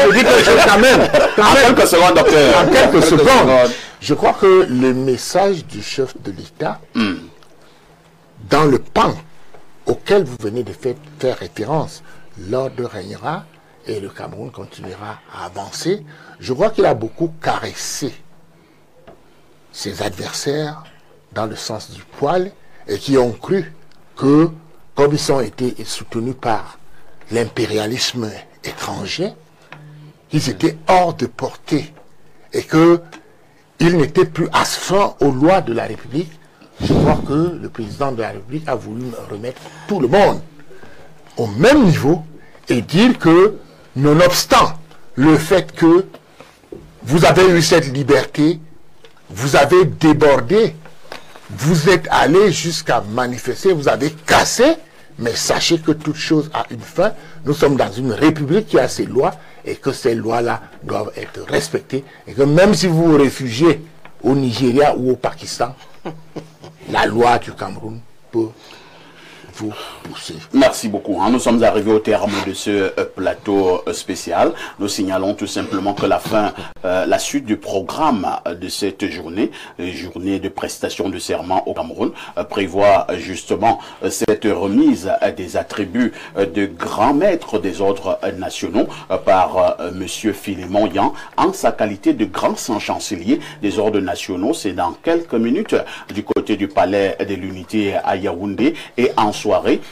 je dis quelque chose quand même. En quelques secondes, docteur. En quelques secondes. Je crois que le message du chef de l'État, dans le pan auquel vous venez de faire référence, l'ordre régnera et le Cameroun continuera à avancer, je crois qu'il a beaucoup caressé ses adversaires dans le sens du poil et qui ont cru que, comme ils ont été soutenus par l'impérialisme étranger, ils étaient hors de portée et que il n'était plus astreint aux lois de la République. Je crois que le président de la République a voulu remettre tout le monde au même niveau et dire que, nonobstant le fait que vous avez eu cette liberté, vous avez débordé, vous êtes allé jusqu'à manifester, vous avez cassé, mais sachez que toute chose a une fin. Nous sommes dans une république qui a ses lois et que ces lois-là doivent être respectées. Et que même si vous vous réfugiez au Nigeria ou au Pakistan, la loi du Cameroun peut vous pousser. Merci beaucoup. Nous sommes arrivés au terme de ce plateau spécial. Nous signalons tout simplement que la suite du programme de cette journée de prestation de serment au Cameroun, prévoit justement cette remise des attributs de grand maître des ordres nationaux par Monsieur Philémon Yan en sa qualité de grand chancelier des ordres nationaux. C'est dans quelques minutes du côté du palais de l'unité à Yaoundé, et en soirée,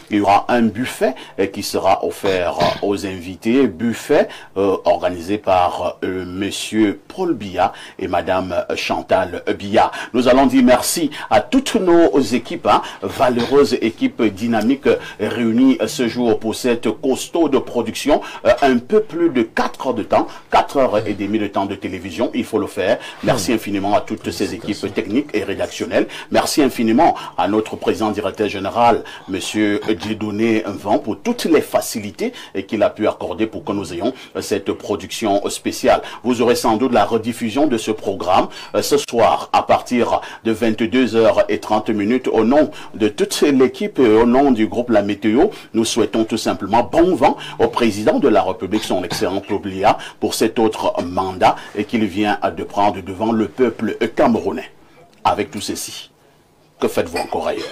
il y aura un buffet qui sera offert aux invités, buffet organisé par Monsieur Paul Biya et Madame Chantal Biya. Nous allons dire merci à toutes nos équipes, valeureuses équipes dynamiques réunies ce jour pour cette costaud de production, un peu plus de 4 heures de temps, 4 heures et demie de temps de télévision, il faut le faire. Merci infiniment à toutes ces équipes techniques et rédactionnelles. Merci infiniment à notre président directeur général, Monsieur Dieudonné Van, pour toutes les facilités qu'il a pu accorder pour que nous ayons cette production spéciale. Vous aurez sans doute la rediffusion de ce programme ce soir à partir de 22h30. Au nom de toute l'équipe et au nom du groupe La Météo, nous souhaitons tout simplement bon vent au président de la République, son excellent Paul Biya, pour cet autre mandat et qu'il vient de prendre devant le peuple camerounais. Avec tout ceci, que faites-vous encore ailleurs?